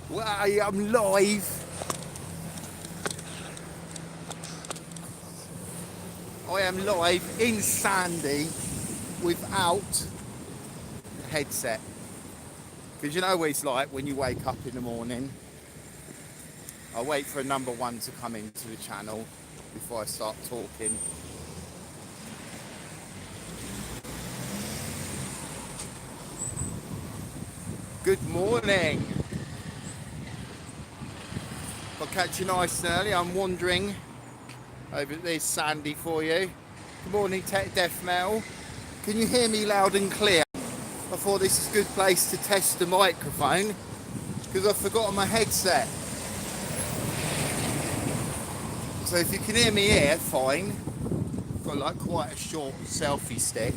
Well, I am live. I am live in Sandy without a headset. Because you know what it's like when you wake up in the morning. I wait for a number one to come into the channel before I start talking. Good morning. I'll catch you nice and early. I'm wandering over this Sandy for you. Good morning, Tech Deaf Mel. Can you hear me loud and clear? I thought this is a good place to test the microphone because I've forgotten my headset. So if you can hear me here, fine. I've got like quite a short selfie stick.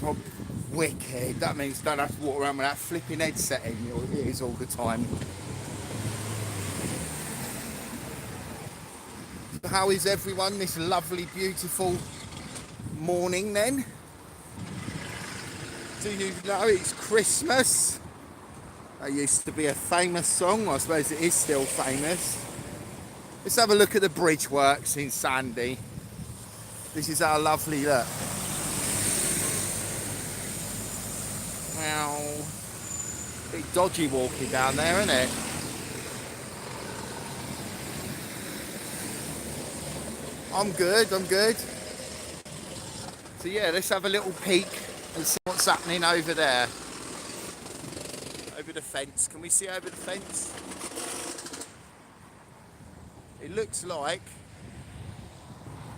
Probably wicked. That means you don't have to walk around with that flipping headset in your ears all the time. So how is everyone this lovely, beautiful morning then? Do you know it's Christmas? That used to be a famous song. I suppose it is still famous. Let's have a look at the bridge works in Sandy. This is our lovely look. Wow. Bit dodgy walking down there, isn't it? I'm good, I'm good. So yeah, let's have a little peek and see what's happening over there. Over the fence. Can we see over the fence? It looks like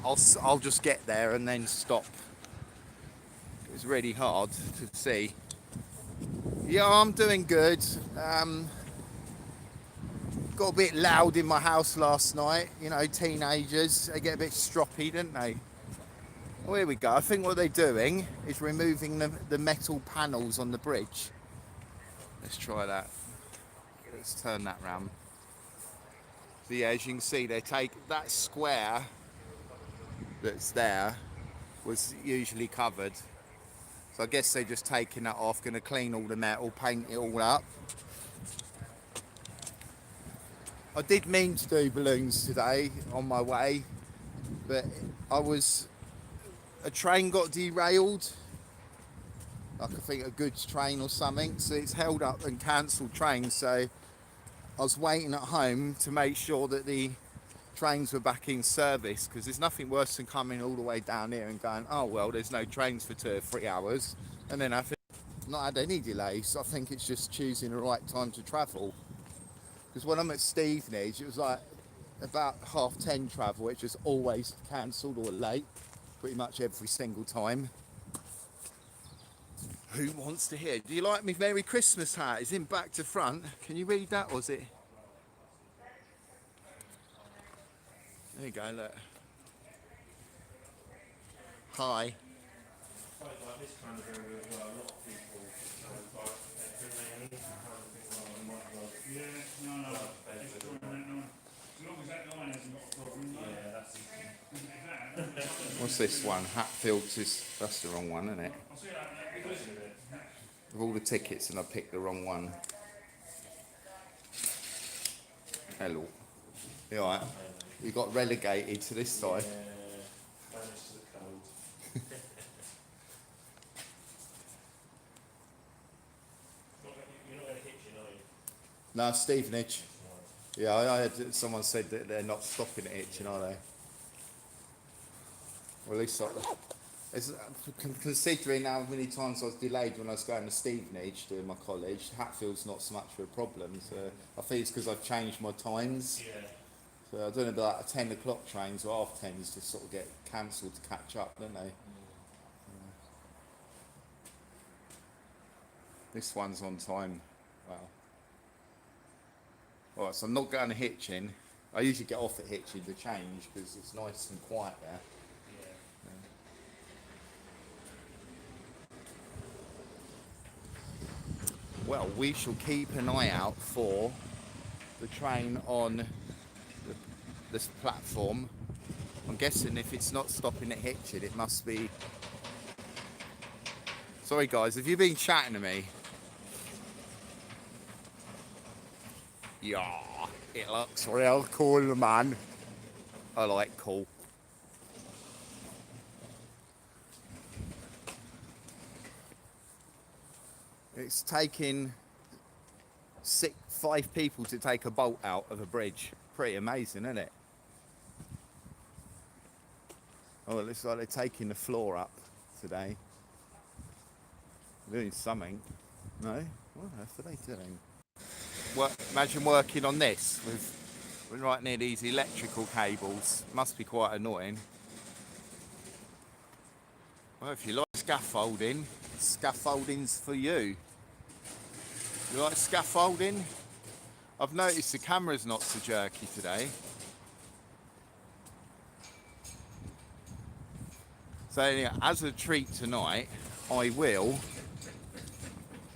I'll just get there and then stop. It's really hard to see. Yeah, I'm doing good. Got a bit loud in my house last night. You know, teenagers, they get a bit stroppy, don't they? Well, here we go. I think what they're doing is removing the metal panels on the bridge. Let's try that. Let's turn that round. So yeah, as you can see, they take that square that's there was usually covered. So I guess they're just taking that off, going to clean all the metal, paint it all up. I did mean to do balloons today on my way, but a train got derailed, like I think a goods train or something, so it's held up and cancelled trains. So I was waiting at home to make sure that the trains were back in service, because there's nothing worse than coming all the way down here and going, oh well, there's no trains for 2 or 3 hours, and then I think not had any delays. So I think it's just choosing the right time to travel. Because when I'm at Stevenage, it was like about 10:30 travel, it's just always cancelled or late, pretty much every single time. Who wants to hear? Do you like me Merry Christmas hat? It's in back to front. Can you read that, or is it? There you go, look. Hi. What's this one? Hatfields is, that's the wrong one, isn't it? Of all the tickets, and I picked the wrong one. Hello. You alright? You got relegated to this side. No, Stevenage. Yeah, I had someone said that they're not stopping at Hitchin, are they? Or at least considering how many times I was delayed when I was going to Stevenage doing my college, Hatfield's not so much of a problem. So I think it's because I've changed my times. Yeah. So I don't know, about 10 o'clock trains or 10:30 just sort of get cancelled to catch up, don't they? Yeah. This one's on time. Wow. Alright, so I'm not going to Hitchin. I usually get off at Hitchin to change because it's nice and quiet there. Well, we shall keep an eye out for the train on this platform. I'm guessing if it's not stopping at Hitchin, it must be... Sorry guys, have you been chatting to me? Yeah, it looks real cool, man. I like cool. It's taking 5 people to take a bolt out of a bridge. Pretty amazing, isn't it? Oh, it looks like they're taking the floor up today. They're doing something. No? What on earth are they doing? Imagine working on this with right near these electrical cables. Must be quite annoying. Well, if you like scaffolding, scaffolding's for you. You like scaffolding? I've noticed the camera's not so jerky today. So anyway, as a treat tonight, I will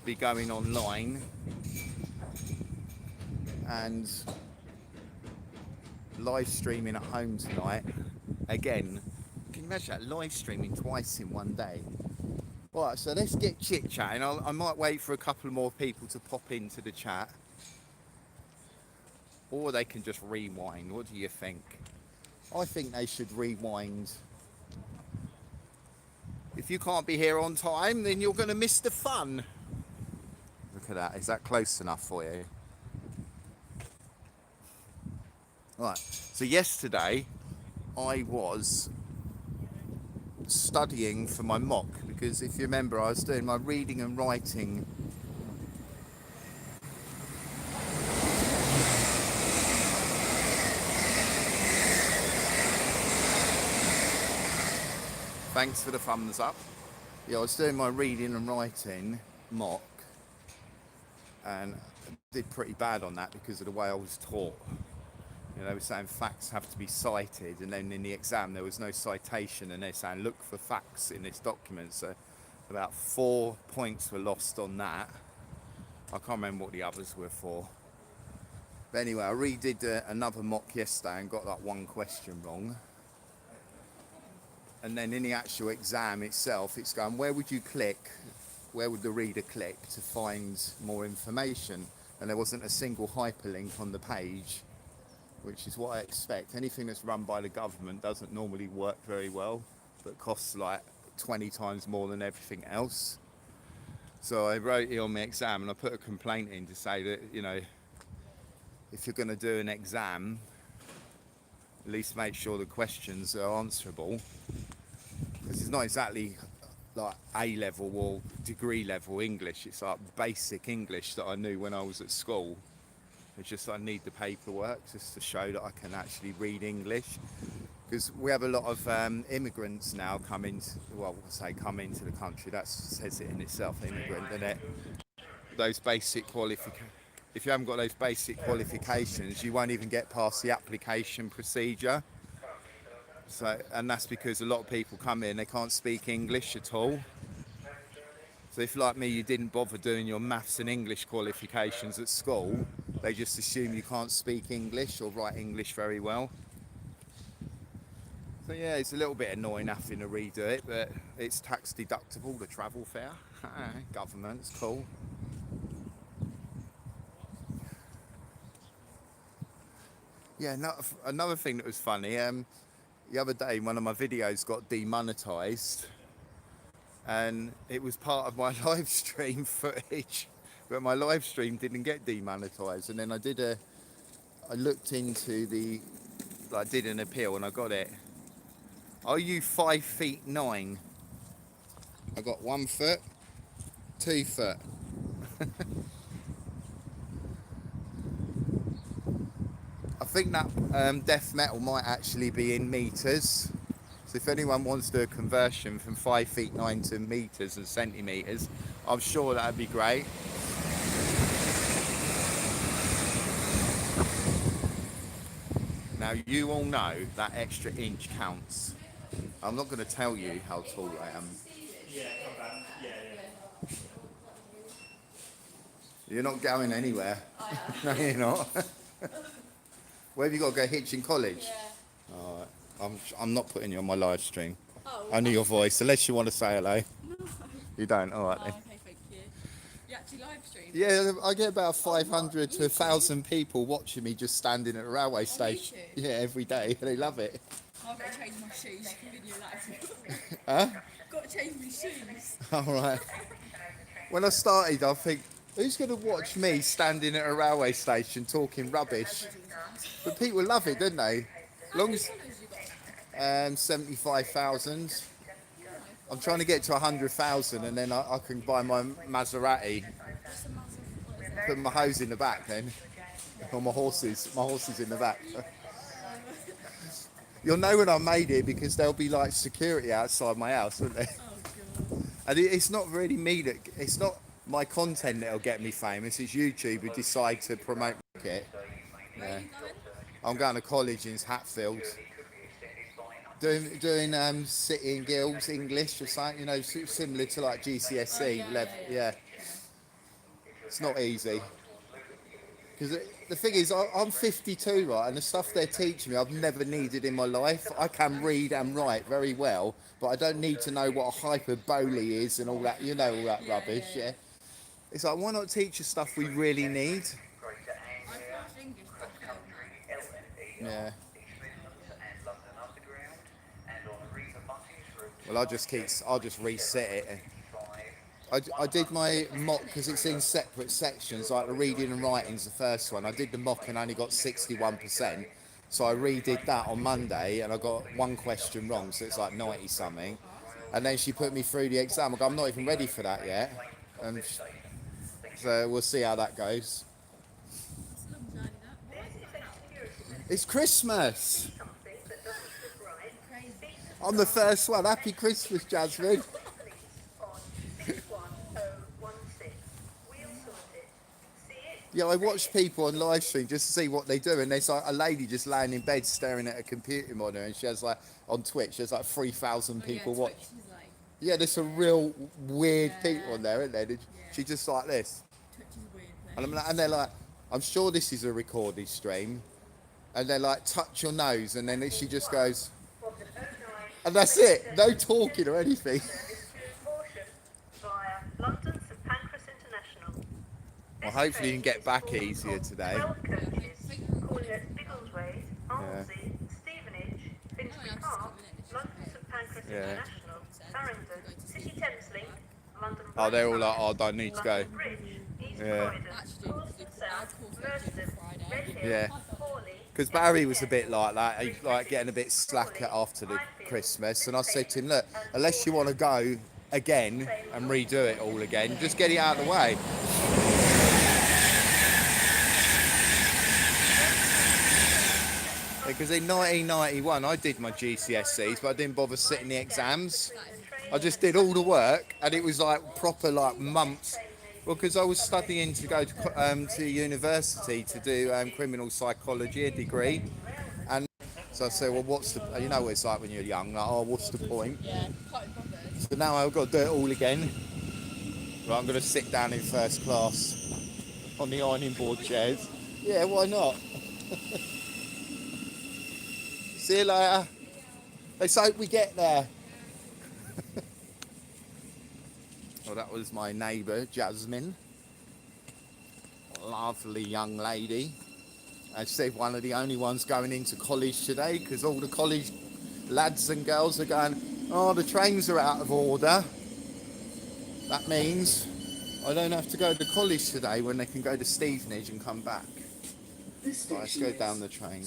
be going online and live streaming at home tonight. Again, can you imagine that, live streaming twice in one day? Right, so let's get chit-chatting. I might wait for a couple more people to pop into the chat. Or they can just rewind. What do you think? I think they should rewind. If you can't be here on time, then you're going to miss the fun. Look at that. Is that close enough for you? Right. So yesterday, I was studying for my mock, because if you remember, I was doing my reading and writing. Thanks for the thumbs up. Yeah, I was doing my reading and writing mock, and I did pretty bad on that because of the way I was taught. You know, they were saying facts have to be cited, and then in the exam there was no citation, and they're saying look for facts in this document. So about 4 points were lost on that. I can't remember what the others were for. But anyway, I redid another mock yesterday and got that one question wrong. And then in the actual exam itself, it's going, where would you click? Where would the reader click to find more information? And there wasn't a single hyperlink on the page, which is what I expect. Anything that's run by the government doesn't normally work very well, but costs like 20 times more than everything else. So I wrote it on my exam, and I put a complaint in to say that, you know, if you're going to do an exam, at least make sure the questions are answerable, because it's not exactly like A-level or degree level English. It's like basic English that I knew when I was at school. It's just I need the paperwork just to show that I can actually read English, because we have a lot of immigrants now come into the country. That says it in itself, immigrant, and it those basic qualifications. If you haven't got those basic qualifications, you won't even get past the application procedure. So, and that's because a lot of people come in, they can't speak English at all. So if, like me, you didn't bother doing your maths and English qualifications at school, they just assume you can't speak English or write English very well. So yeah, it's a little bit annoying having to redo it, but it's tax deductible, the travel fare. Government's cool. Yeah, another thing that was funny, the other day one of my videos got demonetized, and it was part of my live stream footage, but my live stream didn't get demonetized. And then I looked into I did an appeal and I got it. Are you 5'9"? I got 1 foot, 2 foot. I think that death metal might actually be in meters. So if anyone wants to do a conversion from 5'9" to meters and centimeters, I'm sure that'd be great. Now you all know that extra inch counts. I'm not going to tell you how tall I am. Yeah, come back. Yeah. You're not going anywhere. No, you're not. Where have you got to go, Hitchin College? Yeah. I'm not putting you on my live stream. Oh. Only your voice, unless you want to say hello. No. You don't? All right Oh, then. okay, thank you. You actually live stream? Yeah, I get about 500 to 1,000 people watching me just standing at a railway station. YouTube? Yeah, every day. They love it. I've got to change my shoes. You can video that. Huh? Got to change my shoes. All right. When I started, I think, who's going to watch me standing at a railway station talking rubbish? But people love it, don't they? Long as 75,000. I'm trying to get to 100,000, and then I can buy my Maserati. Put my hose in the back then, or my horses. My horses in the back. You'll know when I made it because there'll be like security outside my house, won't there? And it's not really me that, it's not my content that'll get me famous. It's YouTube who decide to promote it. Yeah. I'm going to college in Hatfield. Doing City and Guilds English or something, you know, similar to like GCSE level. Yeah. It's not easy. Because the thing is, I'm 52, right, and the stuff they're teaching me I've never needed in my life. I can read and write very well, but I don't need to know what a hyperbole is and all that, you know, all that rubbish, yeah. It's like, why not teach us stuff we really need? I passed English but I failed now. Yeah. Well, I'll just reset it. I did my mock because it's in separate sections, like the reading and writing's the first one. I did the mock and only got 61%. So I redid that on Monday and I got one question wrong, so it's like 90 something. And then she put me through the exam. I go, I'm not even ready for that yet. And so we'll see how that goes. It's Christmas. I'm the first one. Happy Christmas, Jasmine. Yeah, I watch people on live stream just to see what they do, and there's like a lady just laying in bed staring at a computer monitor, and she has like on Twitch, there's like 3,000 people watch. Like, yeah, there's some real weird people on there, isn't there? She just like this, Twitch is a weird place. and and they're like, I'm sure this is a recorded stream, and they're like, touch your nose, and then she just goes, and that's it, no talking or anything. Well, hopefully you can get back easier today. Yeah. Oh, they're all like, oh, I need to go. Yeah. Yeah. Because Barry was a bit like that, he like getting a bit slacker after the Christmas, and I said to him, look, unless you want to go again and redo it all again, just get it out of the way. Because in 1991 I did my GCSEs, but I didn't bother sitting the exams. I just did all the work, and it was like proper like months. Well, because I was studying to go to university to do criminal psychology, a degree, and so I said, well, what's the, you know what it's like when you're young, like, oh, what's the point? Yeah, quite bothered. So now I've got to do it all again. Right, I'm going to sit down in first class on the ironing board chairs. Yeah, why not? See you later. Let's hope we get there. Well, that was my neighbour, Jasmine. Lovely young lady. I said one of the only ones going into college today, because all the college lads and girls are going, oh, the trains are out of order. That means I don't have to go to college today when they can go to Stevenage and come back. So let's go down the train.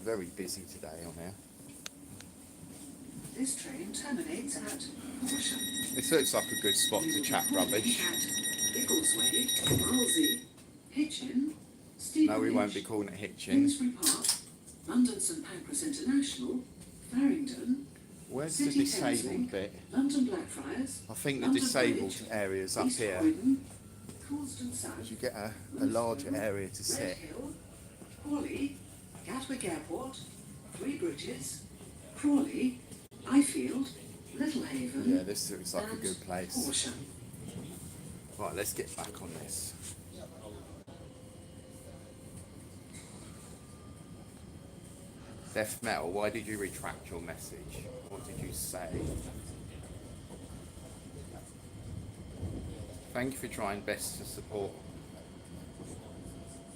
Very busy today on here. This train terminates at Horsham. This looks like a good spot to chat rubbish. At Biggleswade, Halsey, Hitchin, Stevenage, No, we won't be calling it Hitchin. Finsbury Park, London St Pancras International, Farringdon, Where's the City disabled Thameslink, bit? London Blackfriars, I think the London disabled Bridge, area's up East here. Croydon, Coulston South, You get a larger area to sit. Redhill, Hawley, Gatwick Airport, Three Bridges, Crawley, Ifield, Littlehaven, Yeah, this looks like a and good place. Horsham. Right, let's get back on this. Death Metal, why did you retract your message? What did you say? Thank you for trying best to support.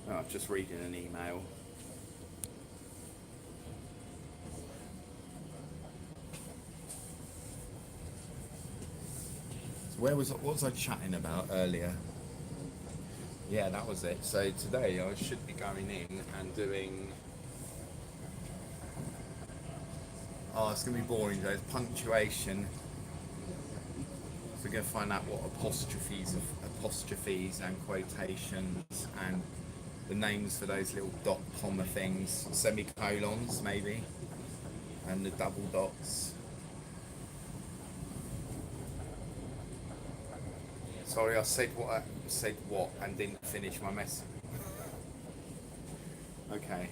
Oh, I'm just reading an email. So what was I chatting about earlier? Yeah, that was it. So today I should be going in and doing. Oh, it's gonna be boring though. It's punctuation. So we're gonna find out what apostrophes and quotations and the names for those little dot comma things, semicolons maybe, and the double dots. Sorry, I said what and didn't finish my message. Okay.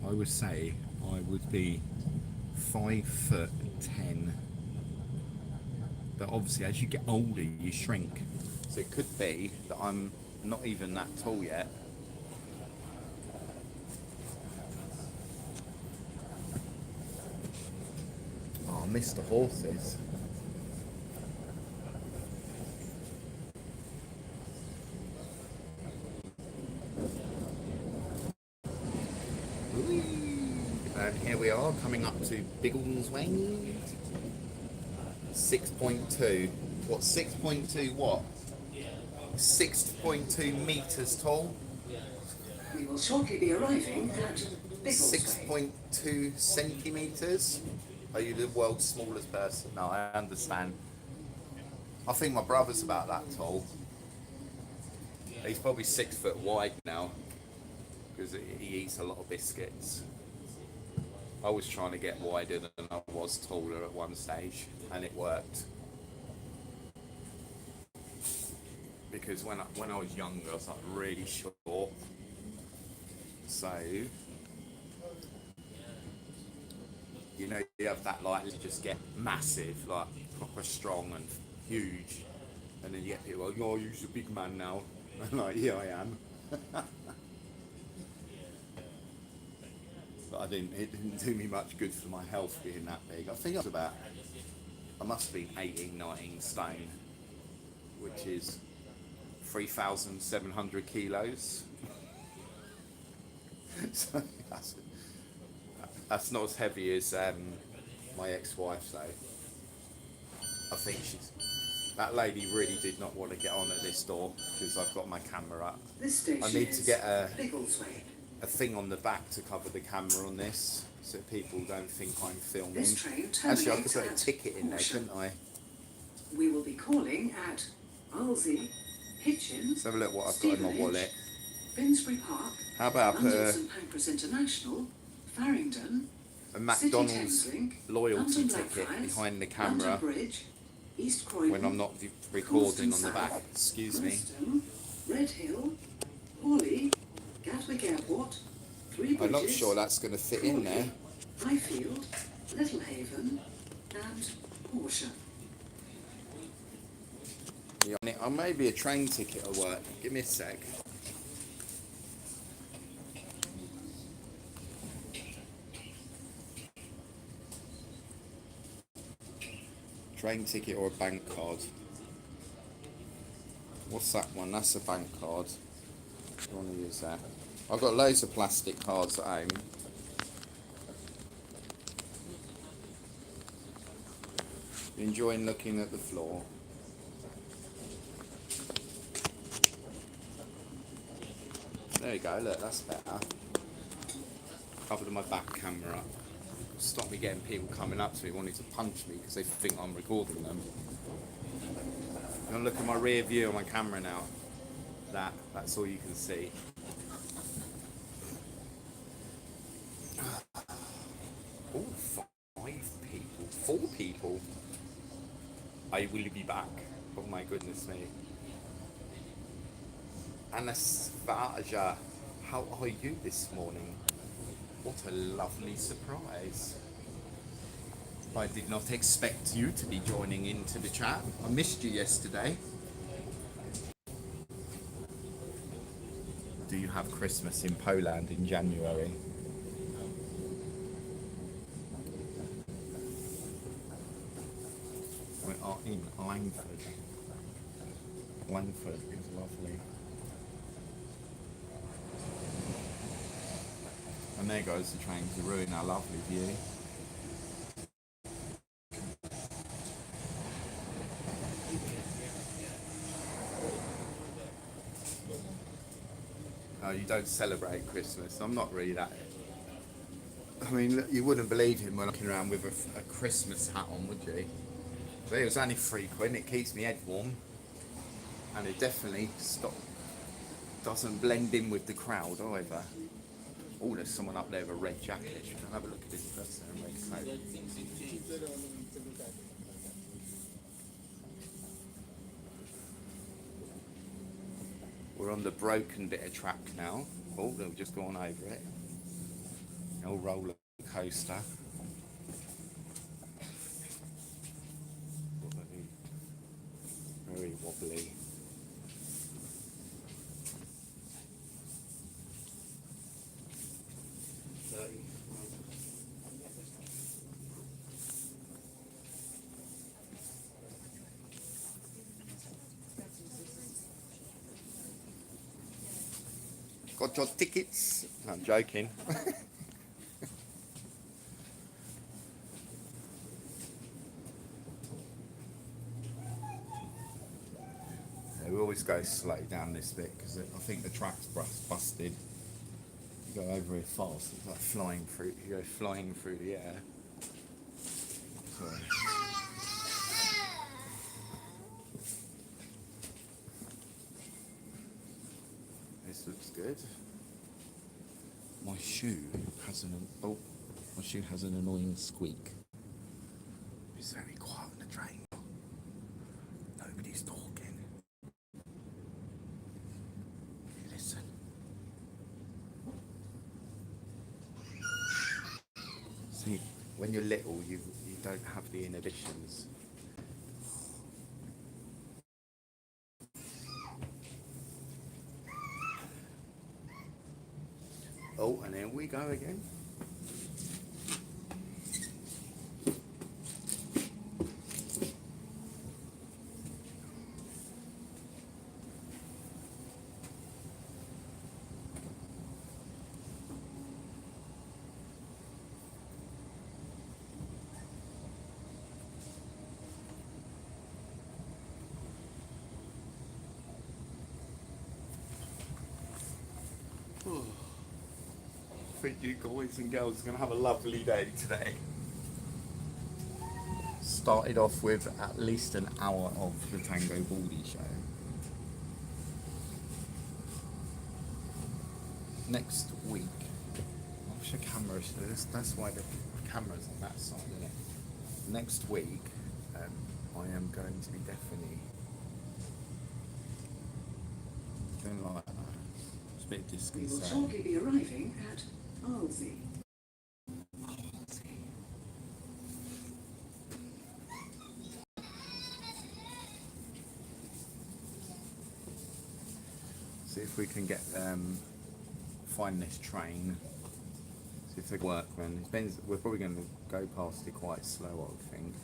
I would say I would be 5'10", but obviously as you get older you shrink. So it could be that I'm not even that tall yet. Oh, I missed the horses. Whee! And here we are coming up to Biggleswade. 6.2. What? 6.2 what? 6.2 meters tall. We will shortly be arriving at Biggleswade. 6.2 centimeters. Are you the world's smallest person? No, I understand. I think my brother's about that tall. He's probably 6 foot wide now because he eats a lot of biscuits. I was trying to get wider than I was taller at one stage, and it worked. Because when I was younger, I was like really short. So, you know, you have that like to just get massive, like proper strong and huge, and then you get people like, "Oh, you're a big man now." I'm like, "Yeah, I am." But it didn't do me much good for my health being that big. I think I must have been 18, 19 stone, which is 3,700 kilos. So that's not as heavy as my ex-wife, so I think that lady really did not want to get on at this door because I've got my camera up. This station I need to get Biggleswade. a thing on the back to cover the camera on this so people don't think I'm filming. This train Actually, I could terminates put a at ticket in there, Horsham. couldn't I? We will be calling at Alsey, Hitchin, Let's have a look what I've got in my Stevenage, wallet. Finsbury Park, How about I put London St Pancras International, Farringdon, a City McDonald's Thameslink, loyalty London ticket Blackfriars, behind the London camera Bridge, East Croydon, when I'm not recording Coulston on the back? South, Excuse me. Preston, Red Hill, Hawley, Gatwick Airport, Three Bridges, I'm not sure that's going to fit in there. Highfield, Littlehaven, and Horsham. Yeah, maybe a train ticket will work. Give me a sec. Train ticket or a bank card. What's that one? That's a bank card. I want to use that. I've got loads of plastic cards at home. Enjoying looking at the floor. There you go, look, that's better. Covered my back camera up. Stop me getting people coming up to me wanting to punch me because they think I'm recording them. And look at my rear view on my camera now. That's all you can see. Oh, 5 people, 4 people. I will be back. Oh my goodness me. Anastasia, how are you this morning? What a lovely surprise. I did not expect you to be joining into the chat. I missed you yesterday. Do you have Christmas in Poland in January? in Langford. Langford is lovely. And there goes the train to ruin our lovely view. Oh, you don't celebrate Christmas. I'm not really that. I mean, look, you wouldn't believe him when I'm looking around with a Christmas hat on, would you? But it was only £3. It keeps me head warm, and it definitely doesn't blend in with the crowd either. Oh, there's someone up there with a red jacket. You can have a look at this person in a red coat. We're on the broken bit of track now. Oh, they've just gone over it. An old roller coaster. Very wobbly. Got your tickets? I'm joking. We always go slow down this bit because I think the track's busted. You go over it fast, it's like flying through. You go flying through the air. So. This looks good. My shoe has an annoying squeak. It's very quiet on the train. Nobody's talking. Listen. See, when you're little, you don't have the inhibitions. Oh, and here we go again. I think you boys and girls are going to have a lovely day today. Started off with at least an hour of the Tangobaldy show. Next week, I wish a camera, that's why the camera's on that side, isn't it? Next week, I am going to be definitely doing like that. It's a bit We will disconcerting. shortly be arriving at Alsey. See if we can get find this train. See if they work. When we're probably going to go past it quite slow, I would think.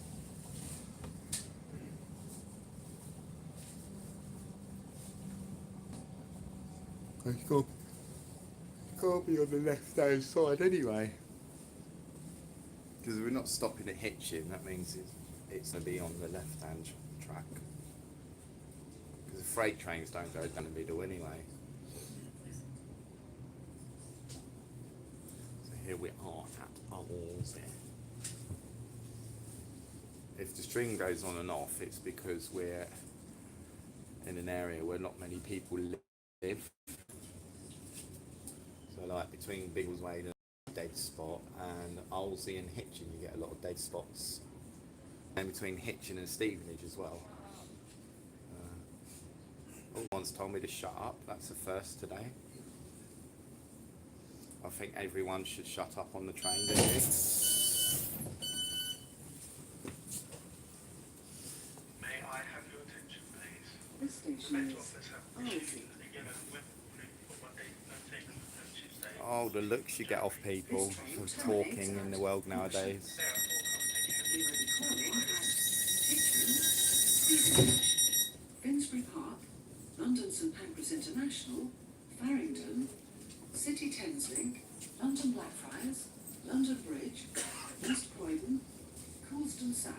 Can't be on the left-hand side anyway. Because we're not stopping at Hitchin, that means it's going to be on the left-hand track. Because the freight trains don't go down the middle anyway. So here we are at Alsey. If the stream goes on and off, it's because we're in an area where not many people live. So like between Biggleswade and dead spot, and Alsey and Hitchin you get a lot of dead spots. And between Hitchin and Stevenage as well. One's told me to shut up, that's the first today. I think everyone should shut up on the train, don't you? May I have your attention, please? This station is Alsey. Oh, the looks you get off people for talking in the world nowadays. We will be calling at Hitchin Finsbury Park, London St Pancras International, Farringdon, City Thameslink, London Blackfriars, London Bridge, West Croydon, Coulsdon South,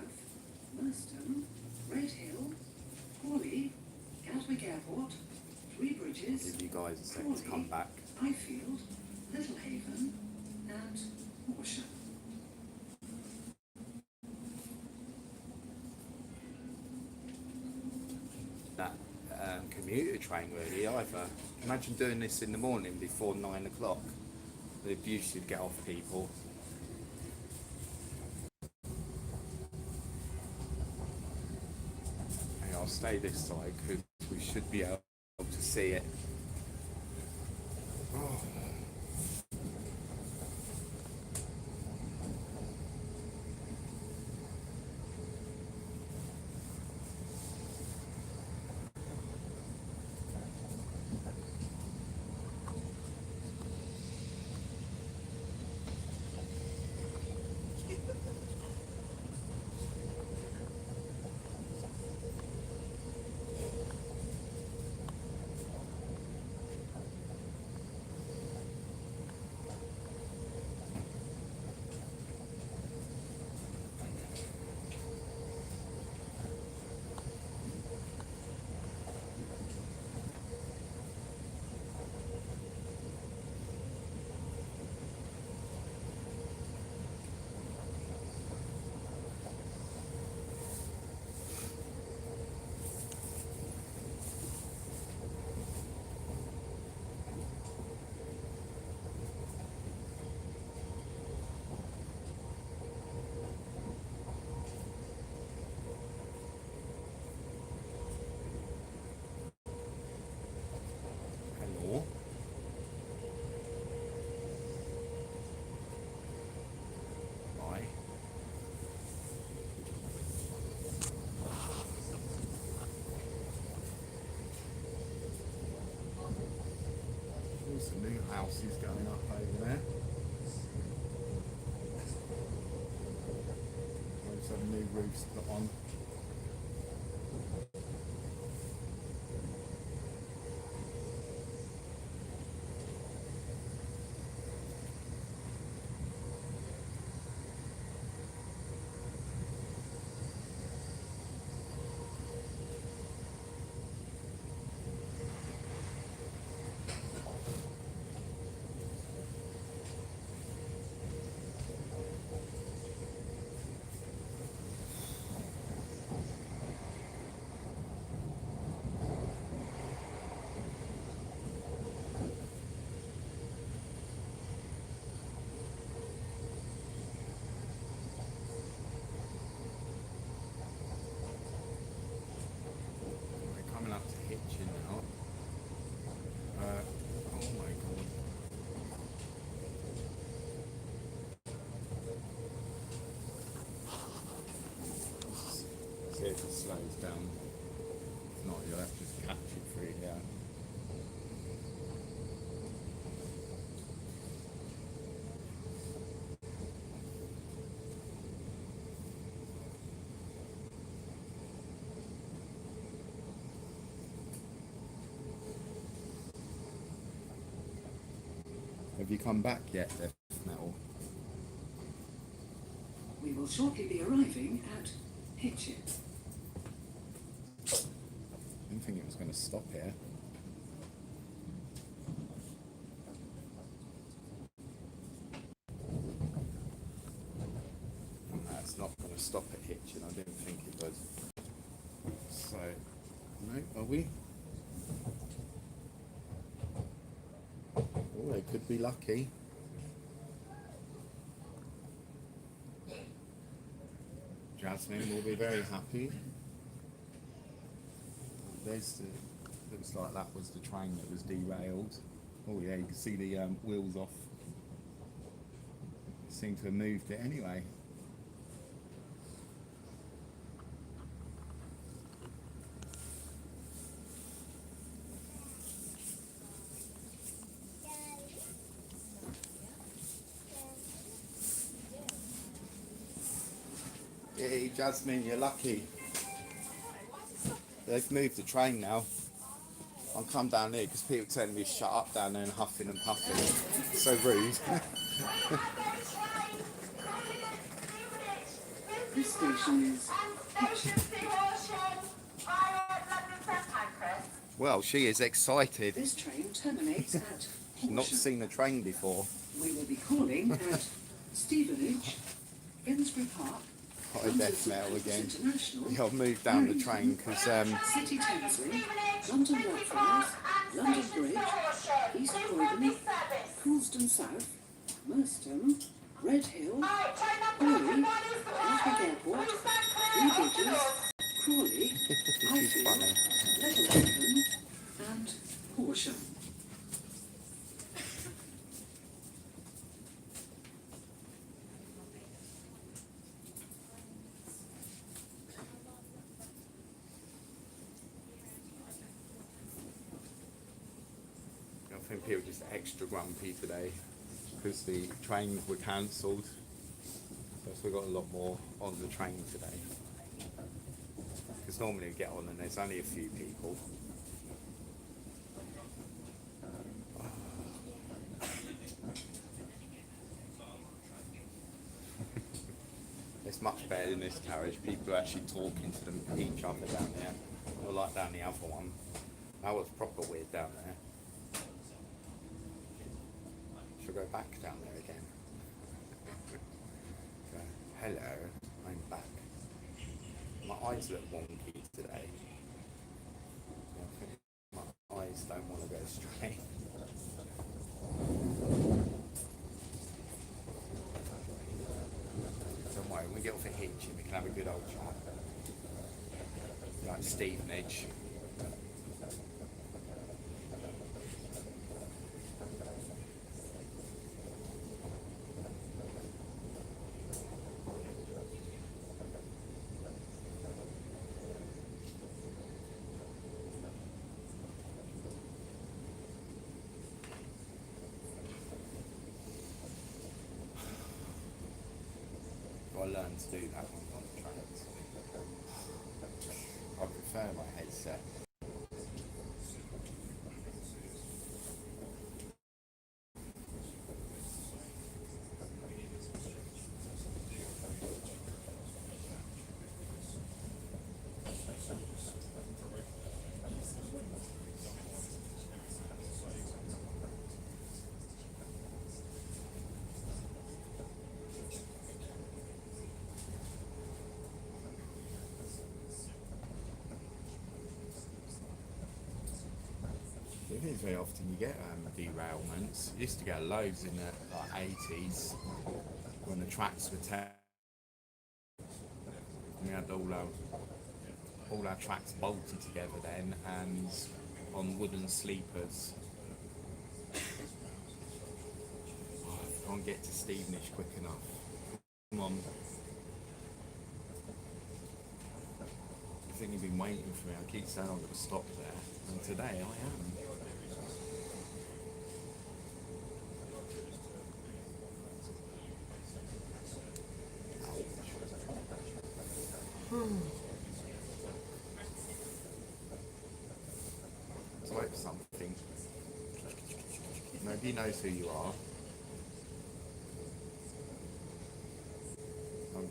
Merstham, Red Hill, Hawley, Gatwick Airport, Three Bridges, Give you guys a second to come back. Highfield, Littlehaven, and Horsham. That commuter train really either. Imagine doing this in the morning before 9 o'clock. The abuse you'd get off people. Hey, I'll stay this side because we should be able to see it. Oh. Hello. Bye. There's some new houses going up over there. There's some new roofs put on. We're coming up to Hitchin now. Oh my god. See if it slows down. If not, you'll have to just catch it through here. Have you come back yet, Death Metal? We will shortly be arriving at Hitchin. I didn't think it was going to stop here. No, it's not going to stop at Hitchin. I didn't think it would. So, no, are we? Oh, they could be lucky. Jasmine will be very happy. There's the, looks like that was the train that was derailed. Oh yeah, you can see the wheels off. Seem to have moved it anyway. Hey Jasmine, you're lucky. Why is it so They've moved the train now. I'll come down here because people telling me to shut up down there and huffing and puffing. So rude. This station is Well, she is excited. This train terminates at Not Horsham. seen a train before. We will be calling at Stevenage, Finsbury Park, High death metal again. International, Yeah, I've moved down the train because City Thameslink, London Blackfriars, London Bridge, East Croydon, Coulsdon South, Merstham, Red Hill, Hawley, Gatwick Airport, Three Bridges, Crawley, she's funny. Little Haven, and Horsham. I think people are just extra grumpy today because the trains were cancelled. So we've got a lot more on the train today. Because normally we get on and there's only a few people. It's much better in this carriage. People are actually talking to them, each other down there. Or like down the other one. That was proper weird down there. Should go back down there again. Go, hello, I'm back. My eyes look wonky today. I think my eyes don't want to go straight. Don't worry, when we get off a hitch and we can have a good old chat. Like Stevenage. I learned to do that one on the trains. I prefer my headset. It is very often you get derailments. You used to get loads in the like 80s when the tracks were we had all our tracks bolted together then and on wooden sleepers. Oh, I can't get to Stevenage quick enough. Come on. I think you've been waiting for me. I keep saying I'm going to stop there, and today I am. Type something. Nobody knows who you are.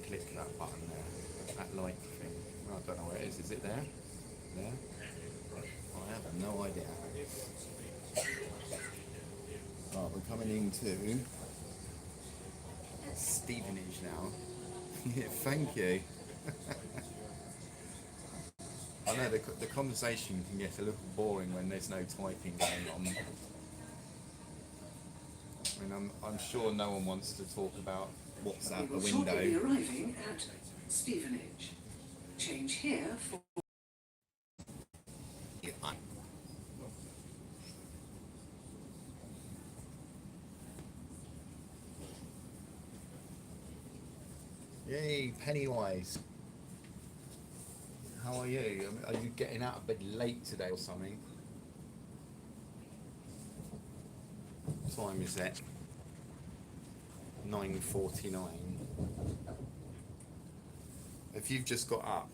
Click that button there. That light thing. I don't know where it is. Is it there? There? I have no idea. Right, we're coming into Stevenage now. Yeah, thank you. I know the conversation can get a little boring when there's no typing going on. I mean, I'm sure no one wants to talk about what's out the We will shortly be window. arriving at Stevenage. Change here for Yeah, Yay, Pennywise. How are you? Are you getting out of bed late today or something? What time is it? 9:49. If you've just got up,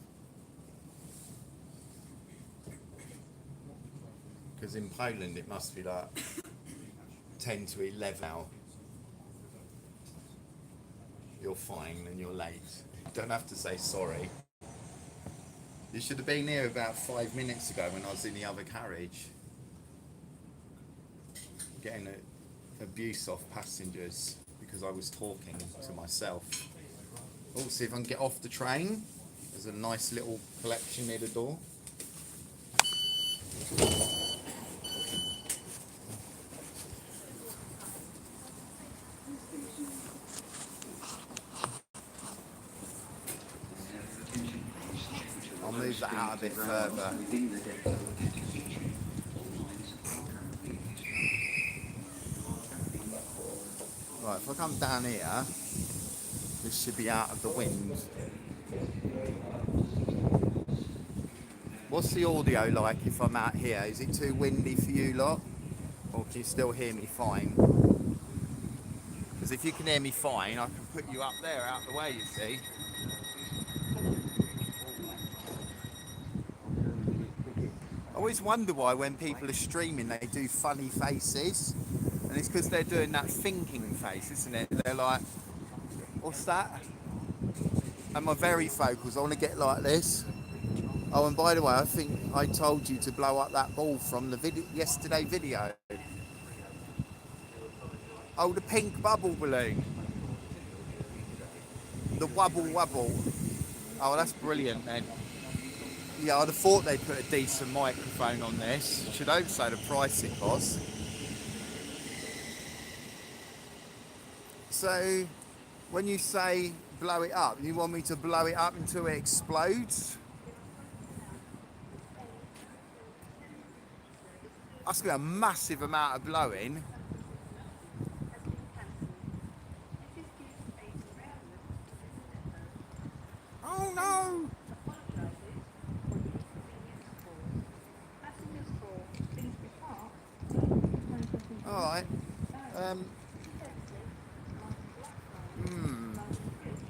Because in Poland it must be like 10 to 11 now. You're fine and you're late. You don't have to say sorry. You should have been here about 5 minutes ago when I was in the other carriage. Getting abuse off passengers because I was talking to myself. Oh, see if I can get off the train. There's a nice little collection near the door. I'll move that out a bit further. Right, if I come down here, this should be out of the wind. What's the audio like if I'm out here? Is it too windy for you lot? Or can you still hear me fine? Because if you can hear me fine, I can put you up there out the way, you see. I always wonder why when people are streaming they do funny faces. And it's because they're doing that thinking face, isn't it? They're like, what's that? And my varifocals, I want to get like this. Oh, and by the way, I think I told you to blow up that ball from the yesterday video. Oh, the pink bubble balloon. The wubble wubble. Oh, that's brilliant then. Yeah, I'd have thought they'd put a decent microphone on this. Should hope so, the price it was. So, when you say blow it up, you want me to blow it up until it explodes? That's going to be a massive amount of blowing. Oh no! Alright.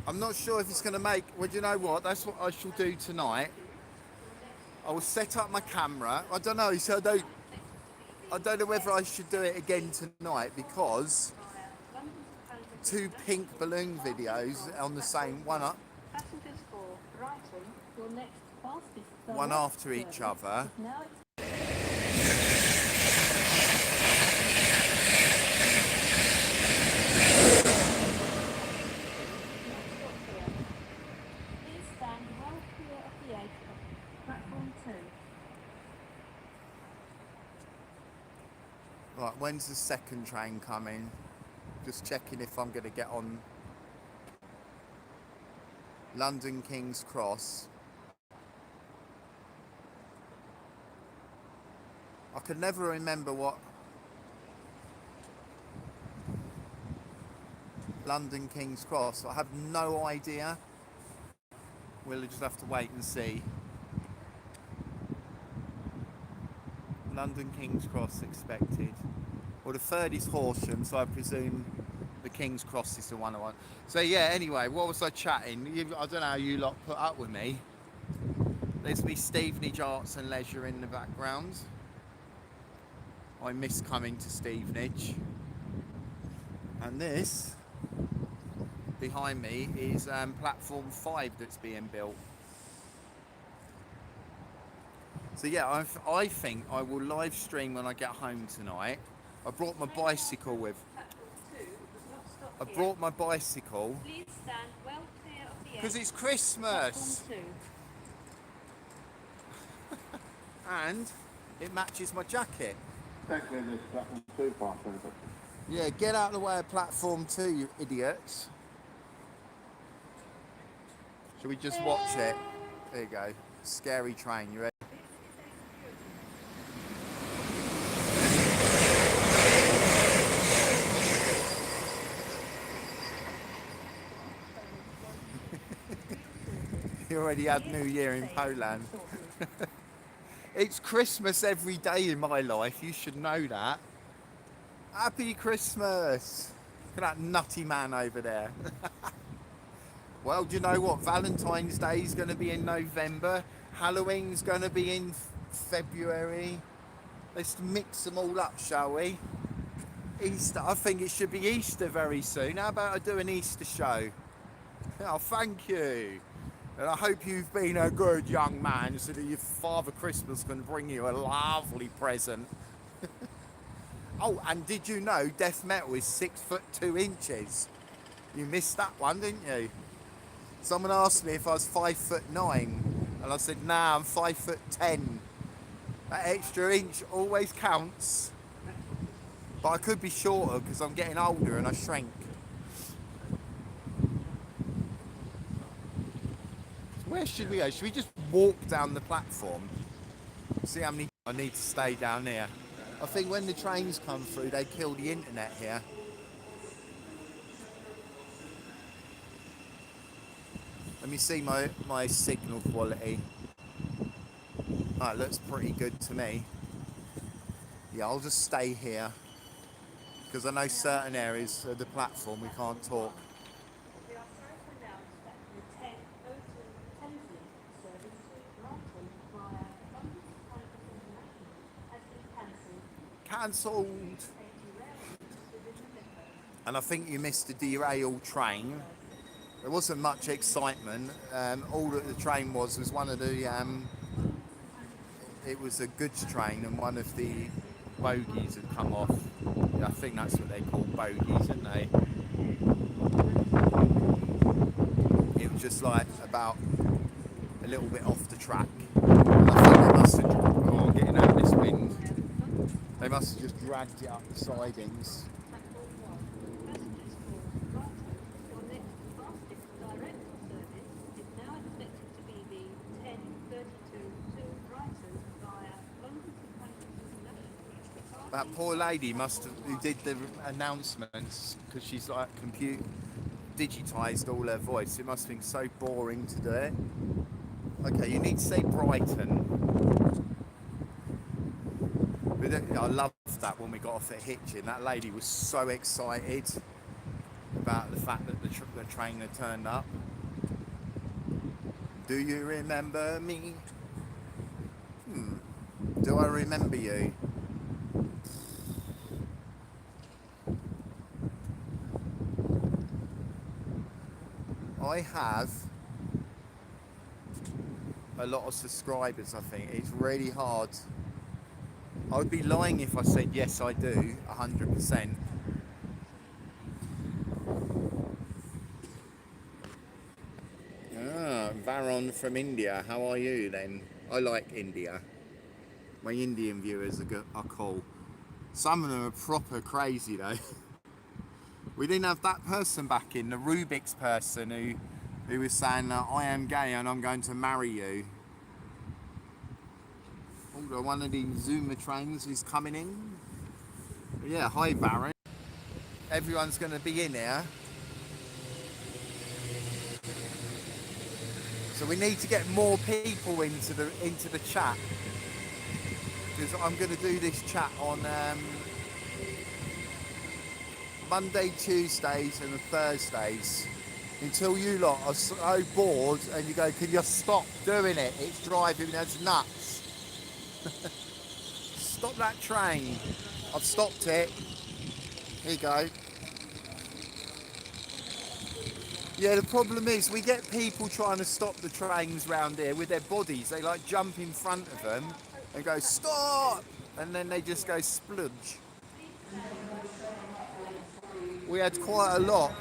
I'm not sure if it's going to make... Well, do you know what? That's what I shall do tonight. I will set up my camera. I don't know, so I don't know whether I should do it again tonight because 2 pink balloon videos on the same one up. One after each other. Right, when's the second train coming? Just checking if I'm going to get on London King's Cross. I could never remember what London King's Cross. I have no idea. We'll just have to wait and see. London King's Cross expected. Well, the third is Horsham, so I presume the King's Cross is the one I want. So yeah, anyway, what was I chatting? I don't know how you lot put up with me. There's me Stevenage Arts and Leisure in the background. I miss coming to Stevenage. And this, behind me, is platform 5 that's being built. So yeah, I think I will live stream when I get home tonight. I brought my bicycle with. I brought my bicycle because it's Christmas and it matches my jacket. Yeah, get out of the way of platform 2, you idiots. Shall we just watch it? There you go. Scary train, you ready? You already had New Year in Poland. It's Christmas every day in my life, you should know that. Happy Christmas! Look at that nutty man over there. Well, do you know what? Valentine's Day is going to be in November. Halloween's going to be in February. Let's mix them all up, shall we? Easter, I think it should be Easter very soon. How about I do an Easter show? Oh, thank you. And I hope you've been a good young man so that your Father Christmas can bring you a lovely present. Oh, and did you know death metal is 6'2"? You missed that one, didn't you? Someone asked me if I was 5'9", and I said, nah, I'm 5'10". That extra inch always counts. But I could be shorter because I'm getting older and I shrink. Where should we go? Should we just walk down the platform? See how many I need to stay down here. I think when the trains come through, they kill the internet here. Let me see my signal quality. Oh, it looks pretty good to me. Yeah, I'll just stay here because I know certain areas of the platform we can't talk. We are sorry to announce that the 10:02 Thameslink service to Brighton via London to Cyprus International has been cancelled. Cancelled. And I think you missed a derailed train. There wasn't much excitement. All that the train was one of the. It was a goods train, and one of the bogies had come off. Yeah, I think that's what they call bogies, aren't they? It was just like about a little bit off the track. And I think they must have, oh, getting out of this wind. They must have just dragged it up the sidings. That poor lady must have, who did the announcements, because she's like digitised all her voice. It must have been so boring to do it. Okay, you need to say Brighton. But I loved that when we got off at Hitchin. That lady was so excited about the fact that the train had turned up. Do you remember me? Do I remember you? I have a lot of subscribers, I think. It's really hard. I would be lying if I said yes, I do, 100%. Ah, Varon from India. How are you then? I like India. My Indian viewers are cool. Some of them are proper crazy though. We didn't have that person back in, the Rubik's person who was saying I am gay and I'm going to marry you. Although one of these Zoomer trains is coming in. Yeah, hi Baron. Everyone's going to be in here. So we need to get more people into the chat. Because I'm going to do this chat on Monday, Tuesdays and Thursdays until you lot are so bored and you go, can you stop doing it? It's driving us nuts. Stop that train. I've stopped it. Here you go. Yeah, the problem is we get people trying to stop the trains round here with their bodies. They like jump in front of them and go, stop! And then they just go spludge. We had quite a lot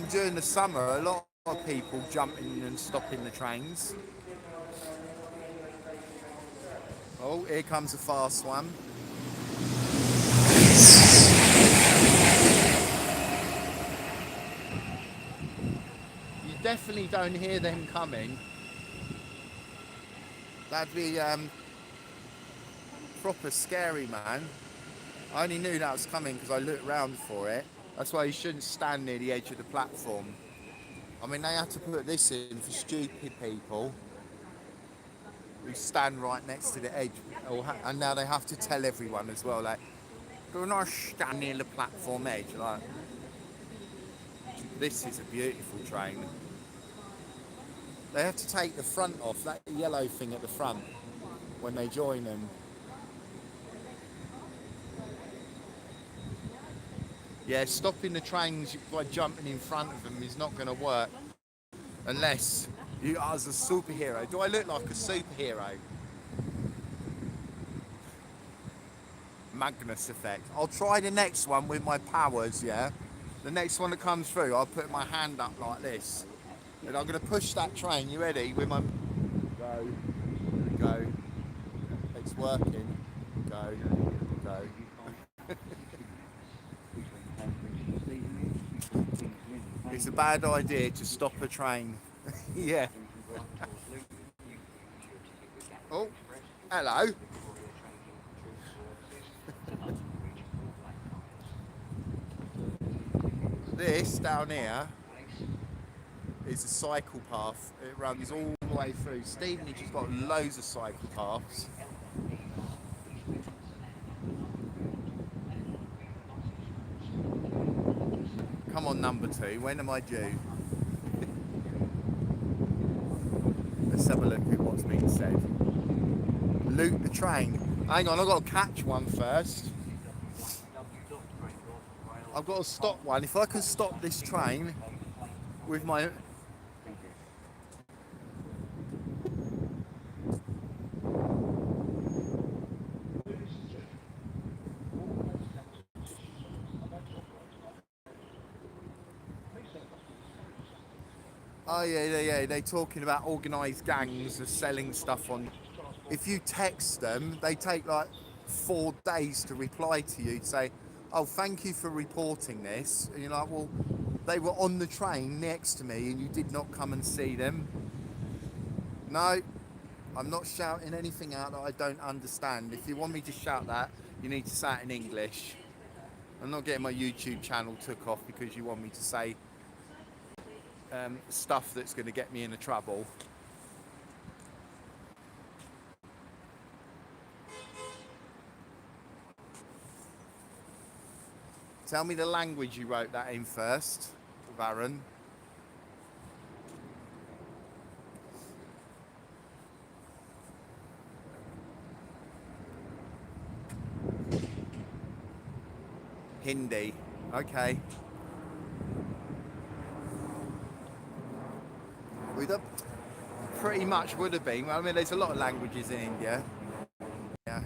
during the summer, a lot of people jumping and stopping the trains. Oh, here comes a fast one. You definitely don't hear them coming. That'd be proper scary, man. I only knew that was coming because I looked round for it. That's why you shouldn't stand near the edge of the platform. I mean, they had to put this in for stupid people who stand right next to the edge. And now they have to tell everyone as well, like, do not stand near the platform edge. Like, this is a beautiful train. They have to take the front off, that yellow thing at the front, when they join them. Yeah, stopping the trains by jumping in front of them is not going to work unless you are as a superhero. Do I look like a superhero? Magnus effect. I'll try the next one with my powers, yeah? The next one that comes through, I'll put my hand up like this. And I'm going to push that train, you ready? With my... Go, go. It's working. Go, go. It's a bad idea to stop a train. Yeah. Oh, hello. This down here is a cycle path. It runs all the way through. Stevenage has got loads of cycle paths. Come on, number 2. When am I due? Let's have a look at what's being said. Loot the train. Hang on, I've got to catch one first. I've got to stop one. If I can stop this train with my... Oh yeah, they're talking about organised gangs of selling stuff on... If you text them, they take like 4 days to reply to you to say, oh, thank you for reporting this. And you're like, well, they were on the train next to me and you did not come and see them. No, I'm not shouting anything out that I don't understand. If you want me to shout that, you need to say it in English. I'm not getting my YouTube channel took off because you want me to say stuff that's going to get me into trouble. Tell me the language you wrote that in first, Varun. Hindi. Okay. Pretty much would have been. I mean, there's a lot of languages in India. Yeah.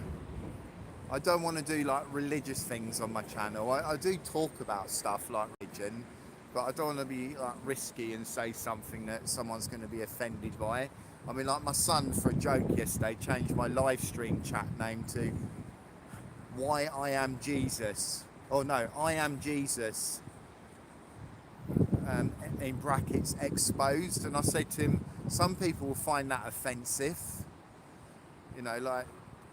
I don't want to do like religious things on my channel. I do talk about stuff like religion, but I don't want to be like risky and say something that someone's going to be offended by. I mean, like my son, for a joke yesterday, changed my live stream chat name to Why I Am Jesus. Oh no, I Am Jesus. In brackets, exposed. And I said to him, some people will find that offensive, you know, like,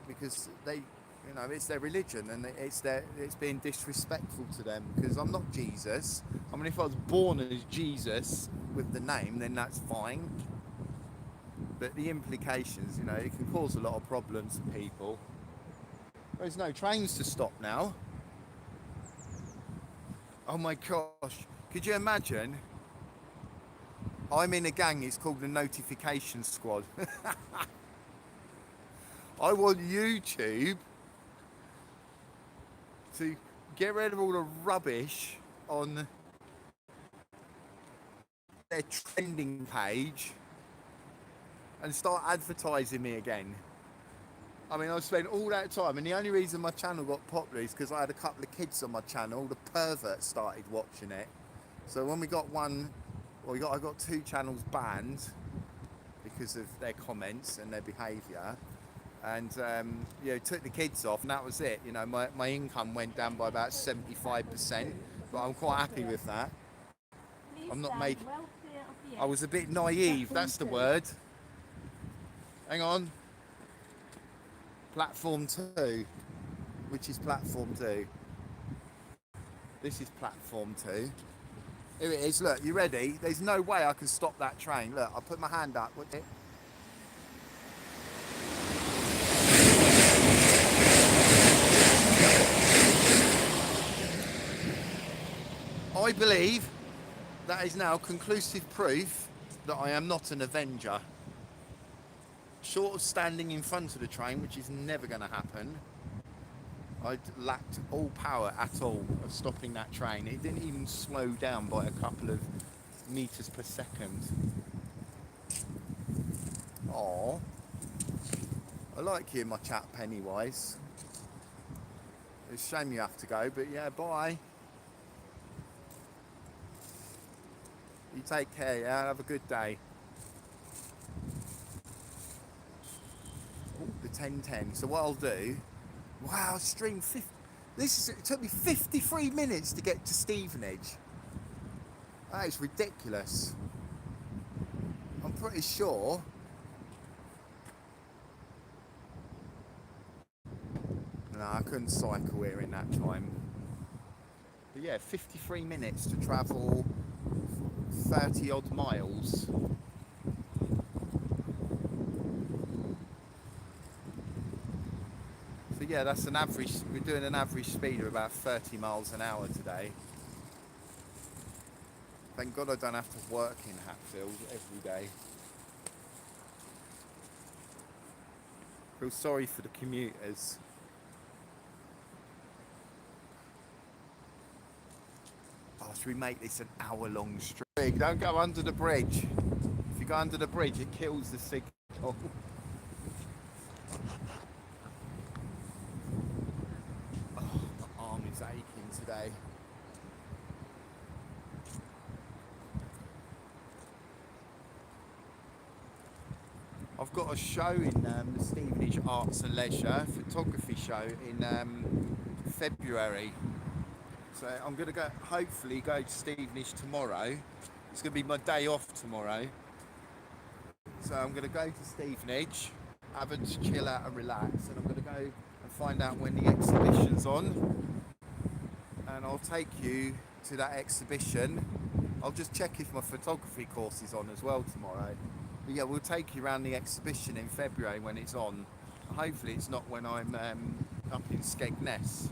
because they, you know, it's their religion and it's being disrespectful to them, because I'm not Jesus. I mean, if I was born as Jesus with the name, then that's fine, but the implications, you know, it can cause a lot of problems for people. There's no trains to stop now. Oh my gosh, could you imagine? I'm in a gang, it's called the Notification Squad. I want YouTube to get rid of all the rubbish on their trending page and start advertising me again. I mean, I've spent all that time, and the only reason my channel got popular is because I had a couple of kids on my channel. The perverts started watching it. So when we got one, well, I got 2 channels banned because of their comments and their behaviour, and you know, took the kids off, and that was it. You know, my income went down by about 75%, but I'm quite happy with that. I'm not making... I was a bit naive, that's the word. Hang on. Platform 2. Which is platform 2? This is platform 2. Here it is, look, you ready? There's no way I can stop that train. Look, I'll put my hand up. What's it? I believe that is now conclusive proof that I am not an Avenger. Short of standing in front of the train, which is never going to happen, I lacked all power at all of stopping that train. It didn't even slow down by a couple of meters per second. Oh, I like you in my chat, Pennywise. It's a shame you have to go, but yeah, bye. You take care, yeah? Have a good day. Ooh, the 10:10. So what I'll do... Wow, stream 50... It took me 53 minutes to get to Stevenage. That is ridiculous. I'm pretty sure... No, I couldn't cycle here in that time. But yeah, 53 minutes to travel 30 odd miles. So yeah, that's an average, we're doing an average speed of about 30 miles an hour today. Thank God I don't have to work in Hatfield every day. Feel sorry for the commuters. Oh, should we make this an hour-long stream? Don't go under the bridge. If you go under the bridge, it kills the signal. Oh, my arm is aching today. I've got a show in the Stevenage Arts and Leisure photography show in February. So I'm going to go, hopefully go to Stevenage tomorrow. It's going to be my day off tomorrow. So I'm going to go to Stevenage, have a chill out and relax, and I'm going to go and find out when the exhibition's on. And I'll take you to that exhibition. I'll just check if my photography course is on as well tomorrow. But yeah, we'll take you around the exhibition in February when it's on. Hopefully it's not when I'm up in Skegness.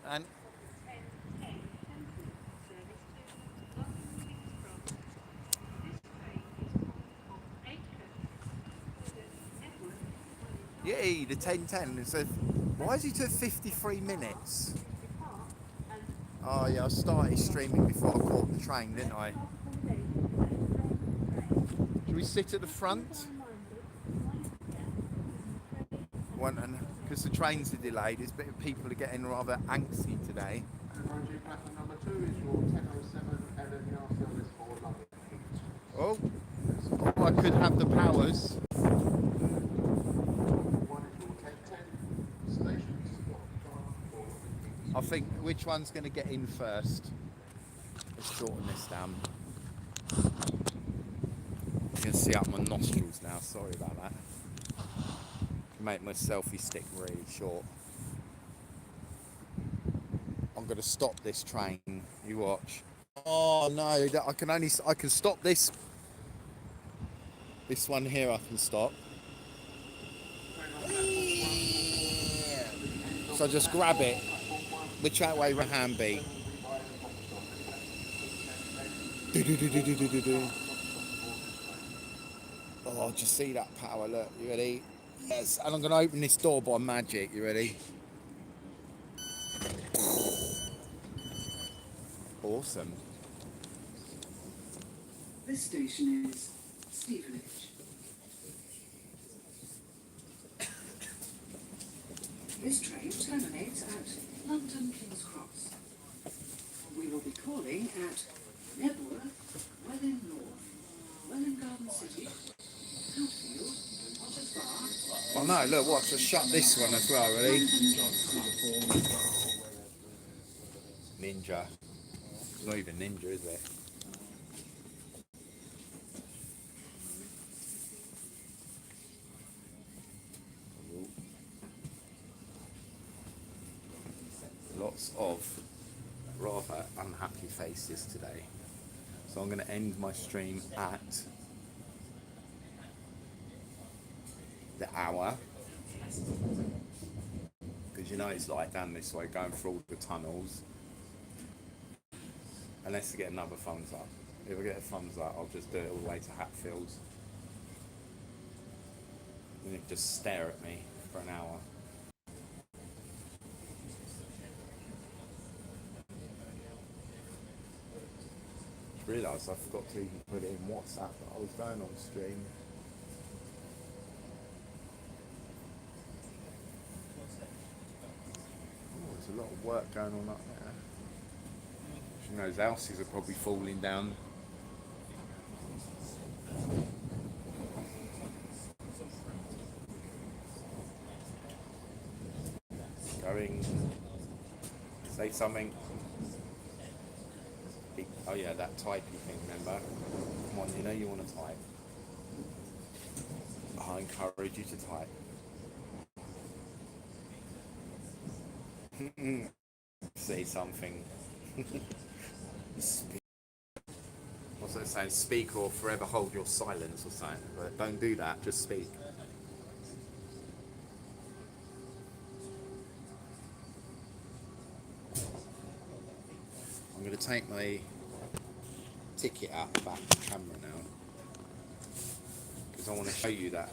And yay, the 10:10. So why is it took 53 minutes? Oh yeah, I started streaming before I caught the train, didn't I? Should we sit at the front? Because the trains are delayed, people are getting rather angsty today. Platform number 2 is your 10:07 Ellen Yard service for London. Oh, I could have the powers. One is your 10:10 stations. I think, which one's going to get in first? Let's shorten this down. You can see up my nostrils now, sorry about that. Make my selfie stick really short. I'm going to stop this train, you watch. Oh no, I can stop this one here. I can stop. So just grab it. Which way right hand be? Oh, just see that power, look, you ready? Yes, and I'm going to open this door by magic, you ready? Awesome. This station is Stevenage. This train terminates at London King's Cross. We will be calling at Nebworth, Welwyn North, Welwyn Garden City, Hatfield, Otters Bar. Oh no, look, watch, I shut this one as well, ready? Ninja. It's not even ninja, is it? Lots of rather unhappy faces today. So I'm going to end my stream at the hour. Because you know it's like down this way, going through all the tunnels. Unless I get another thumbs up. If I get a thumbs up, I'll just do it all the way to Hatfield. And you can just stare at me for an hour. Realised I forgot to even put it in WhatsApp that I was going on stream. Oh, there's a lot of work going on up there. You know, those houses are probably falling down. Going. Say something. Oh yeah, that typey thing, remember? Come on, you know you want to type. I encourage you to type. Say something. What's that saying? Speak or forever hold your silence or something. But don't do that, just speak. I'm going to take my ticket out the back of the camera now because I want to show you that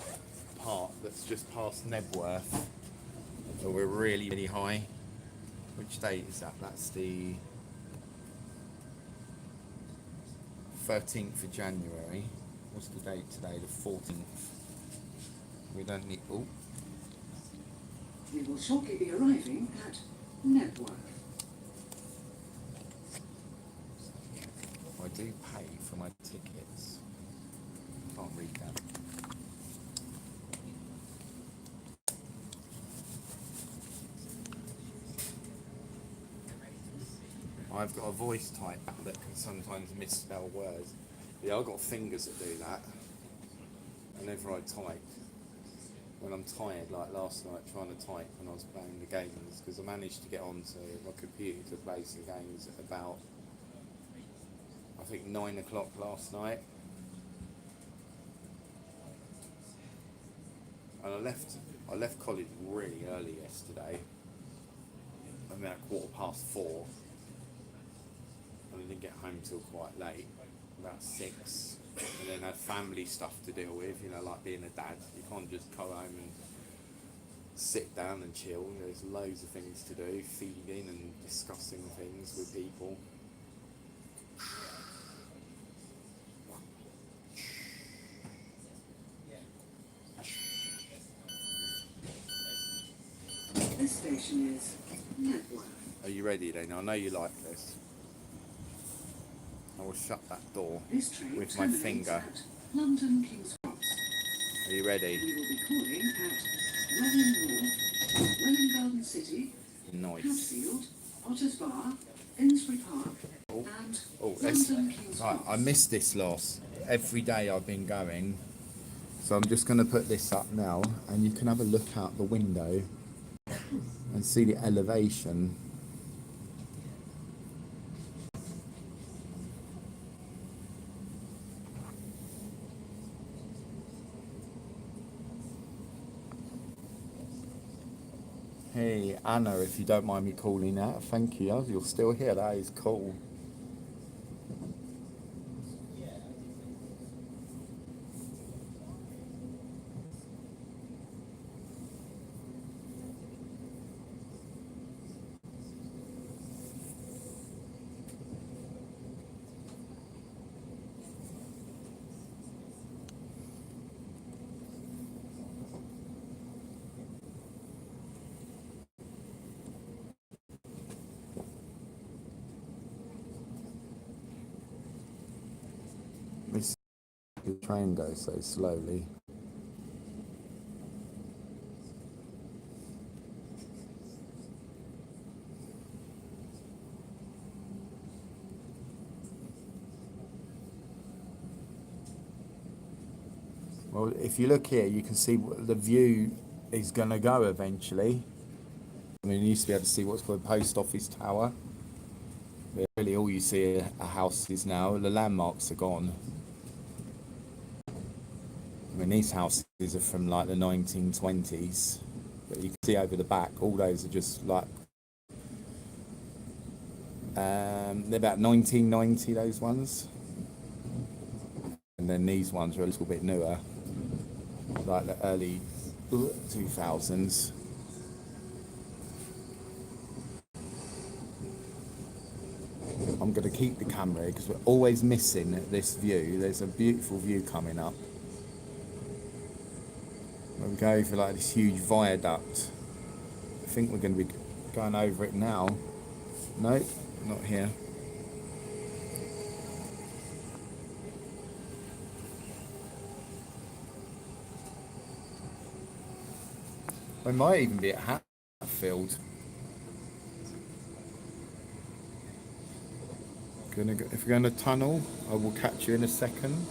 part that's just past Nebworth. So we're really, really high. Which date is that? That's the 13th of January. What's the date today? The 14th. We don't need... Oh. We will shortly be arriving at Nebworth. I do pay for my tickets. Can't read that. I've got a voice type that can sometimes misspell words. Yeah, I've got fingers that do that. Whenever I type, when I'm tired, like last night trying to type when I was playing the games, because I managed to get onto my computer to play some games at about, I think 9 o'clock last night. And I left college really early yesterday. I mean, at 4:15. And I didn't get home till quite late, about 6. And then had family stuff to deal with, you know, like being a dad. You can't just go home and sit down and chill. There's loads of things to do, feeding and discussing things with people. This station is Nebworth. Are you ready then? I know you like this. I will shut that door This train with my terminates finger. at London King's Cross. Are you ready? We will be calling at Welwyn North, Welwyn Garden City, Nice. Hatfield, Otters Bar, Finsbury Park, and London King's Right, Cross. I missed this loss. Every day I've been going. So I'm just going to put this up now and you can have a look out the window and see the elevation. Hey Anna, if you don't mind me calling out, thank you. You're still here, that is cool. This the train goes so slowly. Well, if you look here, you can see what the view is going to go eventually. I mean, you used to be able to see what's called the post office tower. But really, all you see are houses now. The landmarks are gone. I mean, these houses are from like the 1920s. But you can see over the back, all those are just like... they're about 1990, those ones. And then these ones are a little bit newer. Like the early 2000s. I'm going to keep the camera because we're always missing this view. There's a beautiful view coming up. We're going for like this huge viaduct. I think we're going to be going over it now. Nope, not here. We might even be at Hatfield. If we're going to tunnel, I will catch you in a second.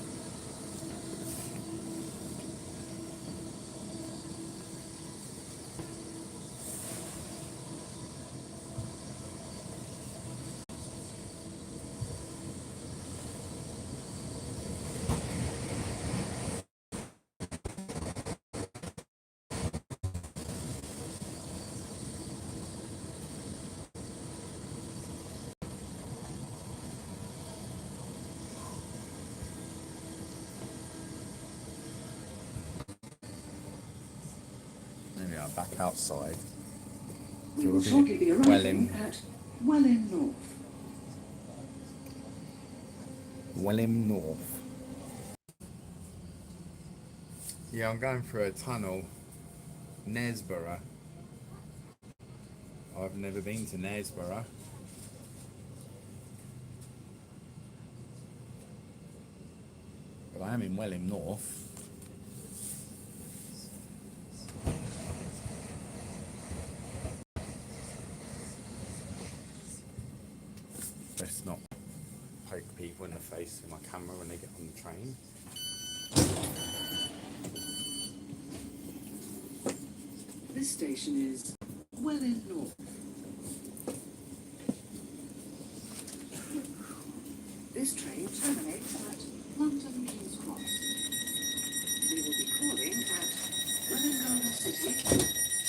There we are, back outside. We will shortly be arriving Welham. at Welham North. Welham North. Yeah, I'm going through a tunnel. Knaresborough. I've never been to Knaresborough. But I am in Welham North. Let's not poke people in the face with my camera when they get on the train. This station is Welham North. This train terminates at London King's Cross. We will be calling at Welham Garden City,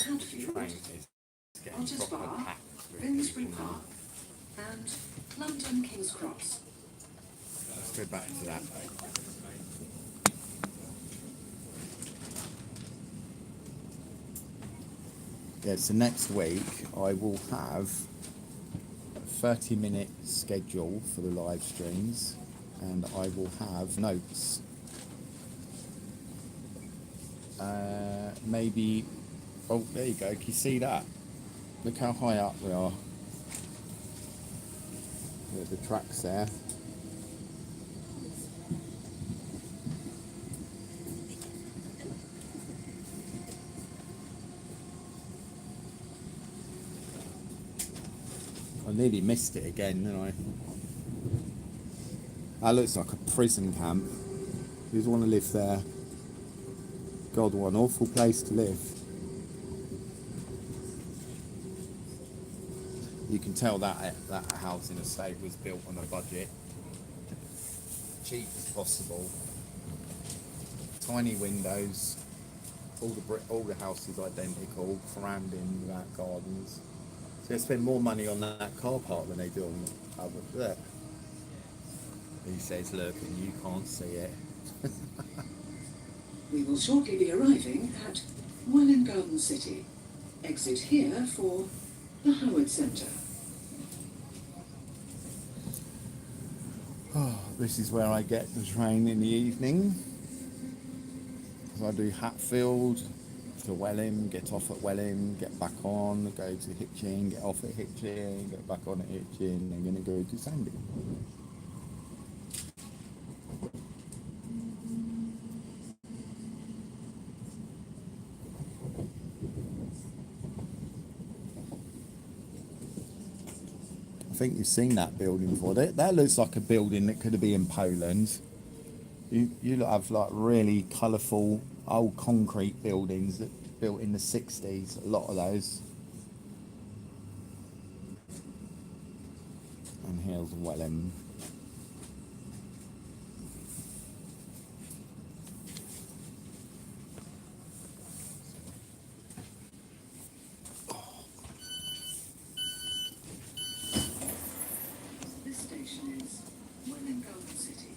Hadfield, Train is getting Otters proper Bar, packed with Finsbury people now. Park, and London King's Cross. Let's go back to that. Yeah, so next week I will have a 30-minute schedule for the live streams, and I will have notes. Maybe, oh, there you go, can you see that? Look how high up we are. The track's there. I nearly missed it again, didn't I? That looks like a prison camp. Who'd want to live there? God, what an awful place to live. You can tell that housing estate was built on a budget. Cheap as possible. Tiny windows. All the houses identical, surrounding without gardens. So they spend more money on that car park than they do on other. Look. He says, look, and you can't see it. We will shortly be arriving at Welham Garden City. Exit here for the Howard Centre. Oh, this is where I get the train in the evening. So I do Hatfield to Welham, get off at Welham, get back on, go to Hitchin, get off at Hitchin, get back on at Hitchin, and then go to Sandy. I think you've seen that building before. That looks like a building that could have been in Poland. You have like really colourful old concrete buildings that built in the 60s, a lot of those. And here's Welham. This station is Welham Garden City.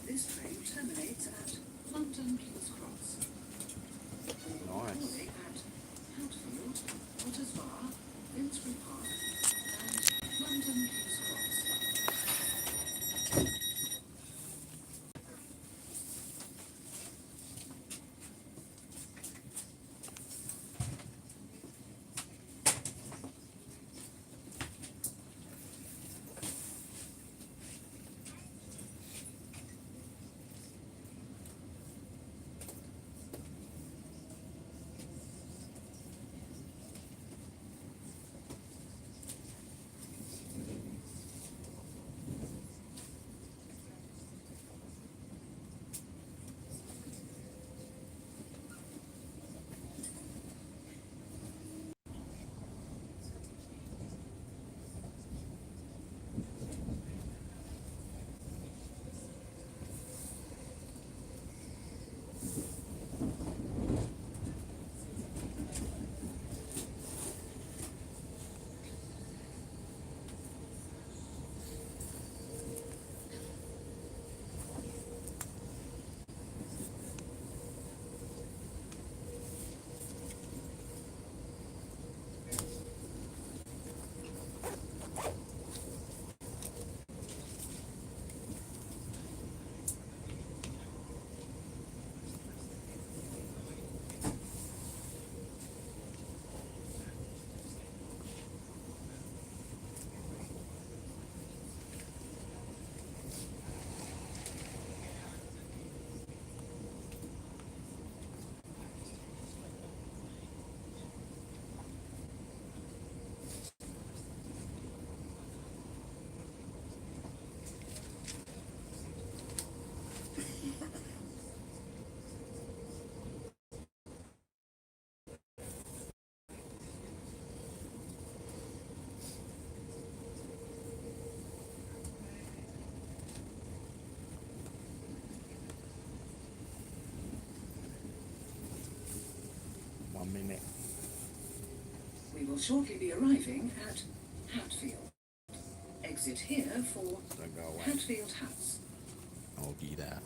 This train terminates at London King's Cross. Nice. Calling at Hatfield, Otters Bar, minute. We will shortly be arriving at Hatfield. Exit here for Don't go away. Hatfield Huts. I'll be there.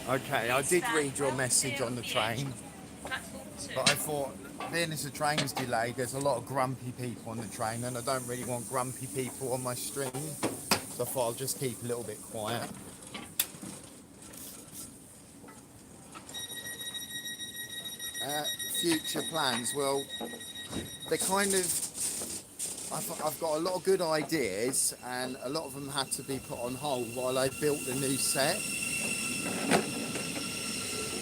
Okay, I did read your message on the train, but I thought, being as the train's delayed, there's a lot of grumpy people on the train, and I don't really want grumpy people on my stream, so I thought I'll just keep a little bit quiet. Future plans, well, they're kind of, I've got a lot of good ideas, and a lot of them had to be put on hold while I built the new set.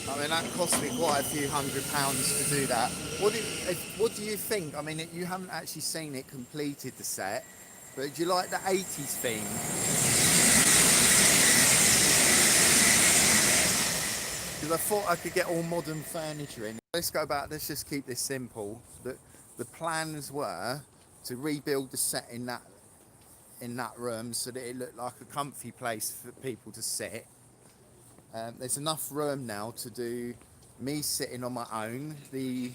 I mean, that cost me quite a few £100 to do that. What do you think? I mean, you haven't actually seen it completed, the set, but do you like the 80s theme? Because I thought I could get all modern furniture in. Let's just keep this simple. The plans were to rebuild the set in that room so that it looked like a comfy place for people to sit. There's enough room now to do me sitting on my own. The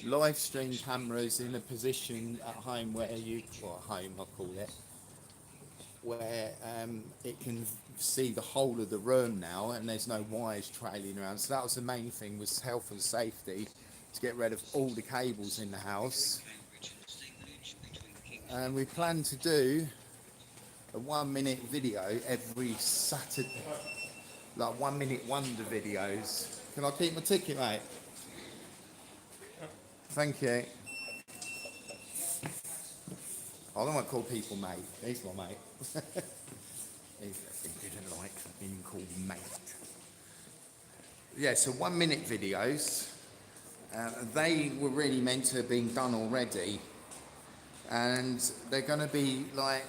live stream camera's in a position at home where home I'll call it, where it can see the whole of the room now, and there's no wires trailing around. So that was the main thing, was health and safety, to get rid of all the cables in the house. And we plan to do a 1 minute video every Saturday. Like 1 minute wonder videos. Can I keep my ticket, mate? Thank you. I don't want to call people mate. He's my mate. He didn't like being called mate. Yeah, so 1 minute videos. They were really meant to have been done already. And they're going to be like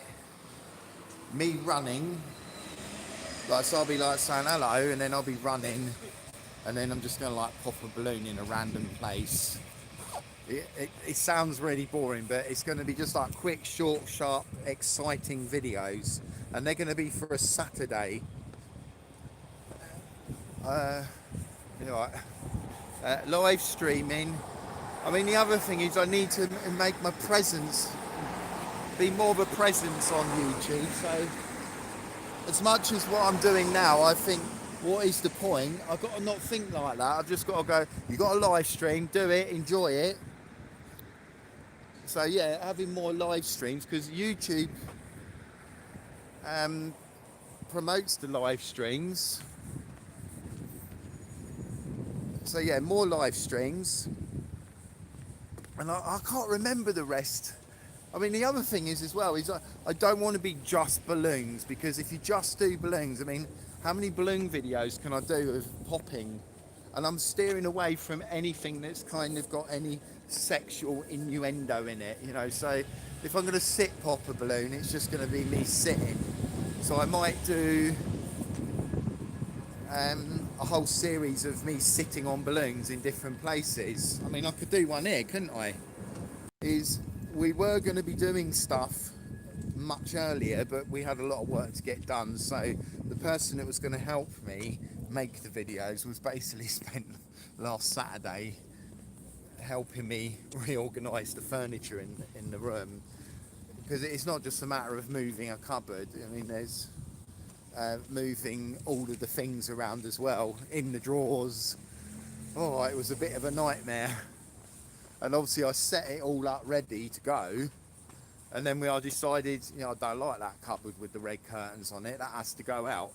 me running. Like, so I'll be like saying hello, and then I'll be running, and then I'm just going to like pop a balloon in a random place. It sounds really boring, but it's going to be just like quick, short, sharp, exciting videos, and they're going to be for a Saturday. Live streaming. I mean, the other thing is I need to make my presence, be more of a presence on YouTube, so as much as what I'm doing now, I think, what is the point? I've got to not think like that. I've just got to go, you've got a live stream, do it, enjoy it. So yeah, having more live streams, because YouTube promotes the live streams. So yeah, more live streams. And I can't remember the rest. I mean, the other thing is as well, is I don't want to be just balloons, because if you just do balloons, I mean, how many balloon videos can I do of popping? And I'm steering away from anything that's kind of got any sexual innuendo in it, you know. So if I'm going to sit pop a balloon, it's just going to be me sitting. So I might do a whole series of me sitting on balloons in different places. I mean, I could do one here, couldn't I? We were going to be doing stuff much earlier, but we had a lot of work to get done, so the person that was going to help me make the videos was basically spent last Saturday helping me reorganise the furniture in the room, because it's not just a matter of moving a cupboard. I mean, there's moving all of the things around as well in the drawers. Oh, it was a bit of a nightmare. And obviously I set it all up ready to go, and then I decided, you know, I don't like that cupboard with the red curtains on it, that has to go out,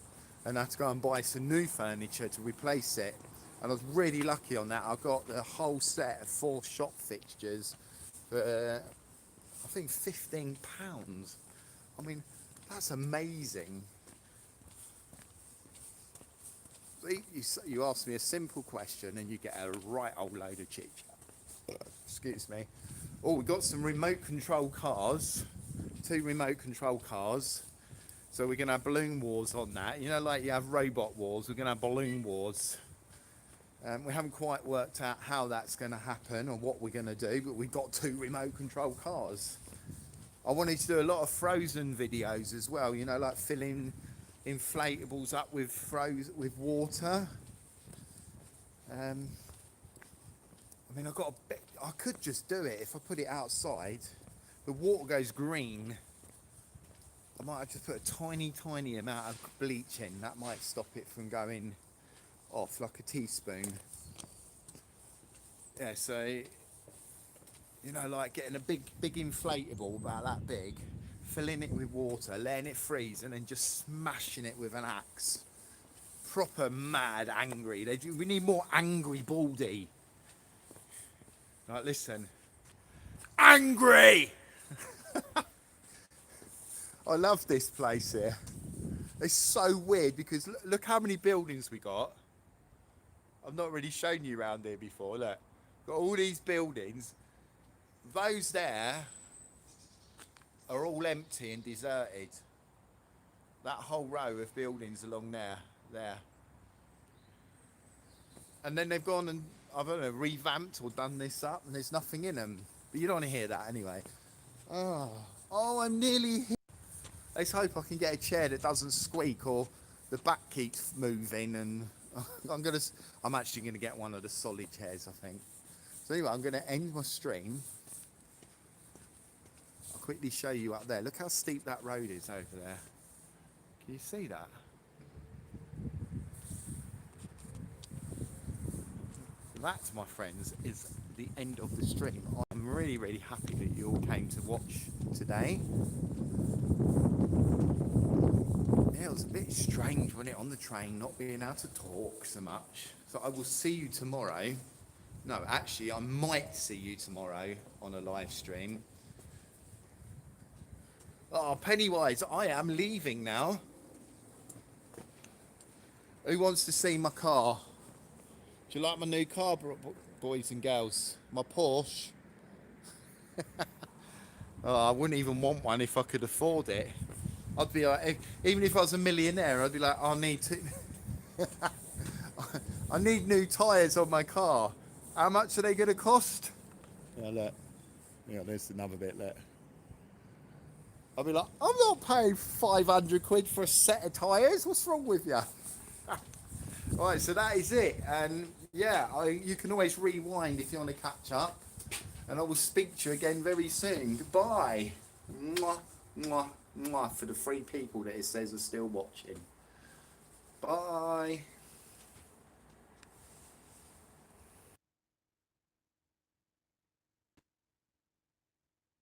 and I had to go and buy some new furniture to replace it. And I was really lucky on that. I got the whole set of 4 shop fixtures for I think £15. I mean, that's amazing. You ask me a simple question and you get a right old load of chit chat. Excuse me. Oh, we've got some remote control cars, 2 remote control cars. So we're going to have balloon wars on that. You know, like you have robot wars, we're going to have balloon wars. We haven't quite worked out how that's going to happen or what we're going to do, but we've got 2 remote control cars. I wanted to do a lot of frozen videos as well, you know, like filling inflatables up with water. I mean, I could just do it if I put it outside. The water goes green. I might have to put a tiny amount of bleach in. That might stop it from going off, like a teaspoon. Yeah, so, you know, like getting a big inflatable about that big, filling it with water, letting it freeze, and then just smashing it with an axe. Proper mad angry. We need more angry Baldy. Like, listen. Angry! I love this place here. It's so weird because look how many buildings we got. I've not really shown you around here before. Look, got all these buildings. Those there are all empty and deserted. That whole row of buildings along there. And then they've gone and, I don't know, revamped or done this up, and there's nothing in them. But you don't want to hear that anyway. Oh, I'm nearly here. Let's hope I can get a chair that doesn't squeak or the back keeps moving, and I'm actually gonna get one of the solid chairs, I think. So anyway, I'm gonna end my stream. I'll quickly show you up there. Look how steep that road is over there. Can you see that? That, my friends, is the end of the stream. I'm really happy that you all came to watch today. Yeah, it was a bit strange, wasn't it, on the train, not being able to talk so much. So I will see you tomorrow. No, actually, I might see you tomorrow on a live stream. Oh, Pennywise, I am leaving now. Who wants to see my car? Do you like my new car, boys and girls? My Porsche. Oh, I wouldn't even want one if I could afford it. I'd be like, even if I was a millionaire, I'd be like, I need new tyres on my car. How much are they going to cost? Yeah, look. Yeah, there's another bit, look. I'd be like, I'm not paying 500 quid for a set of tyres. What's wrong with you? Right, so that is it. And yeah, you can always rewind if you want to catch up. And I will speak to you again very soon. Goodbye. Mwah, mwah, mwah, for the 3 people that it says are still watching. Bye.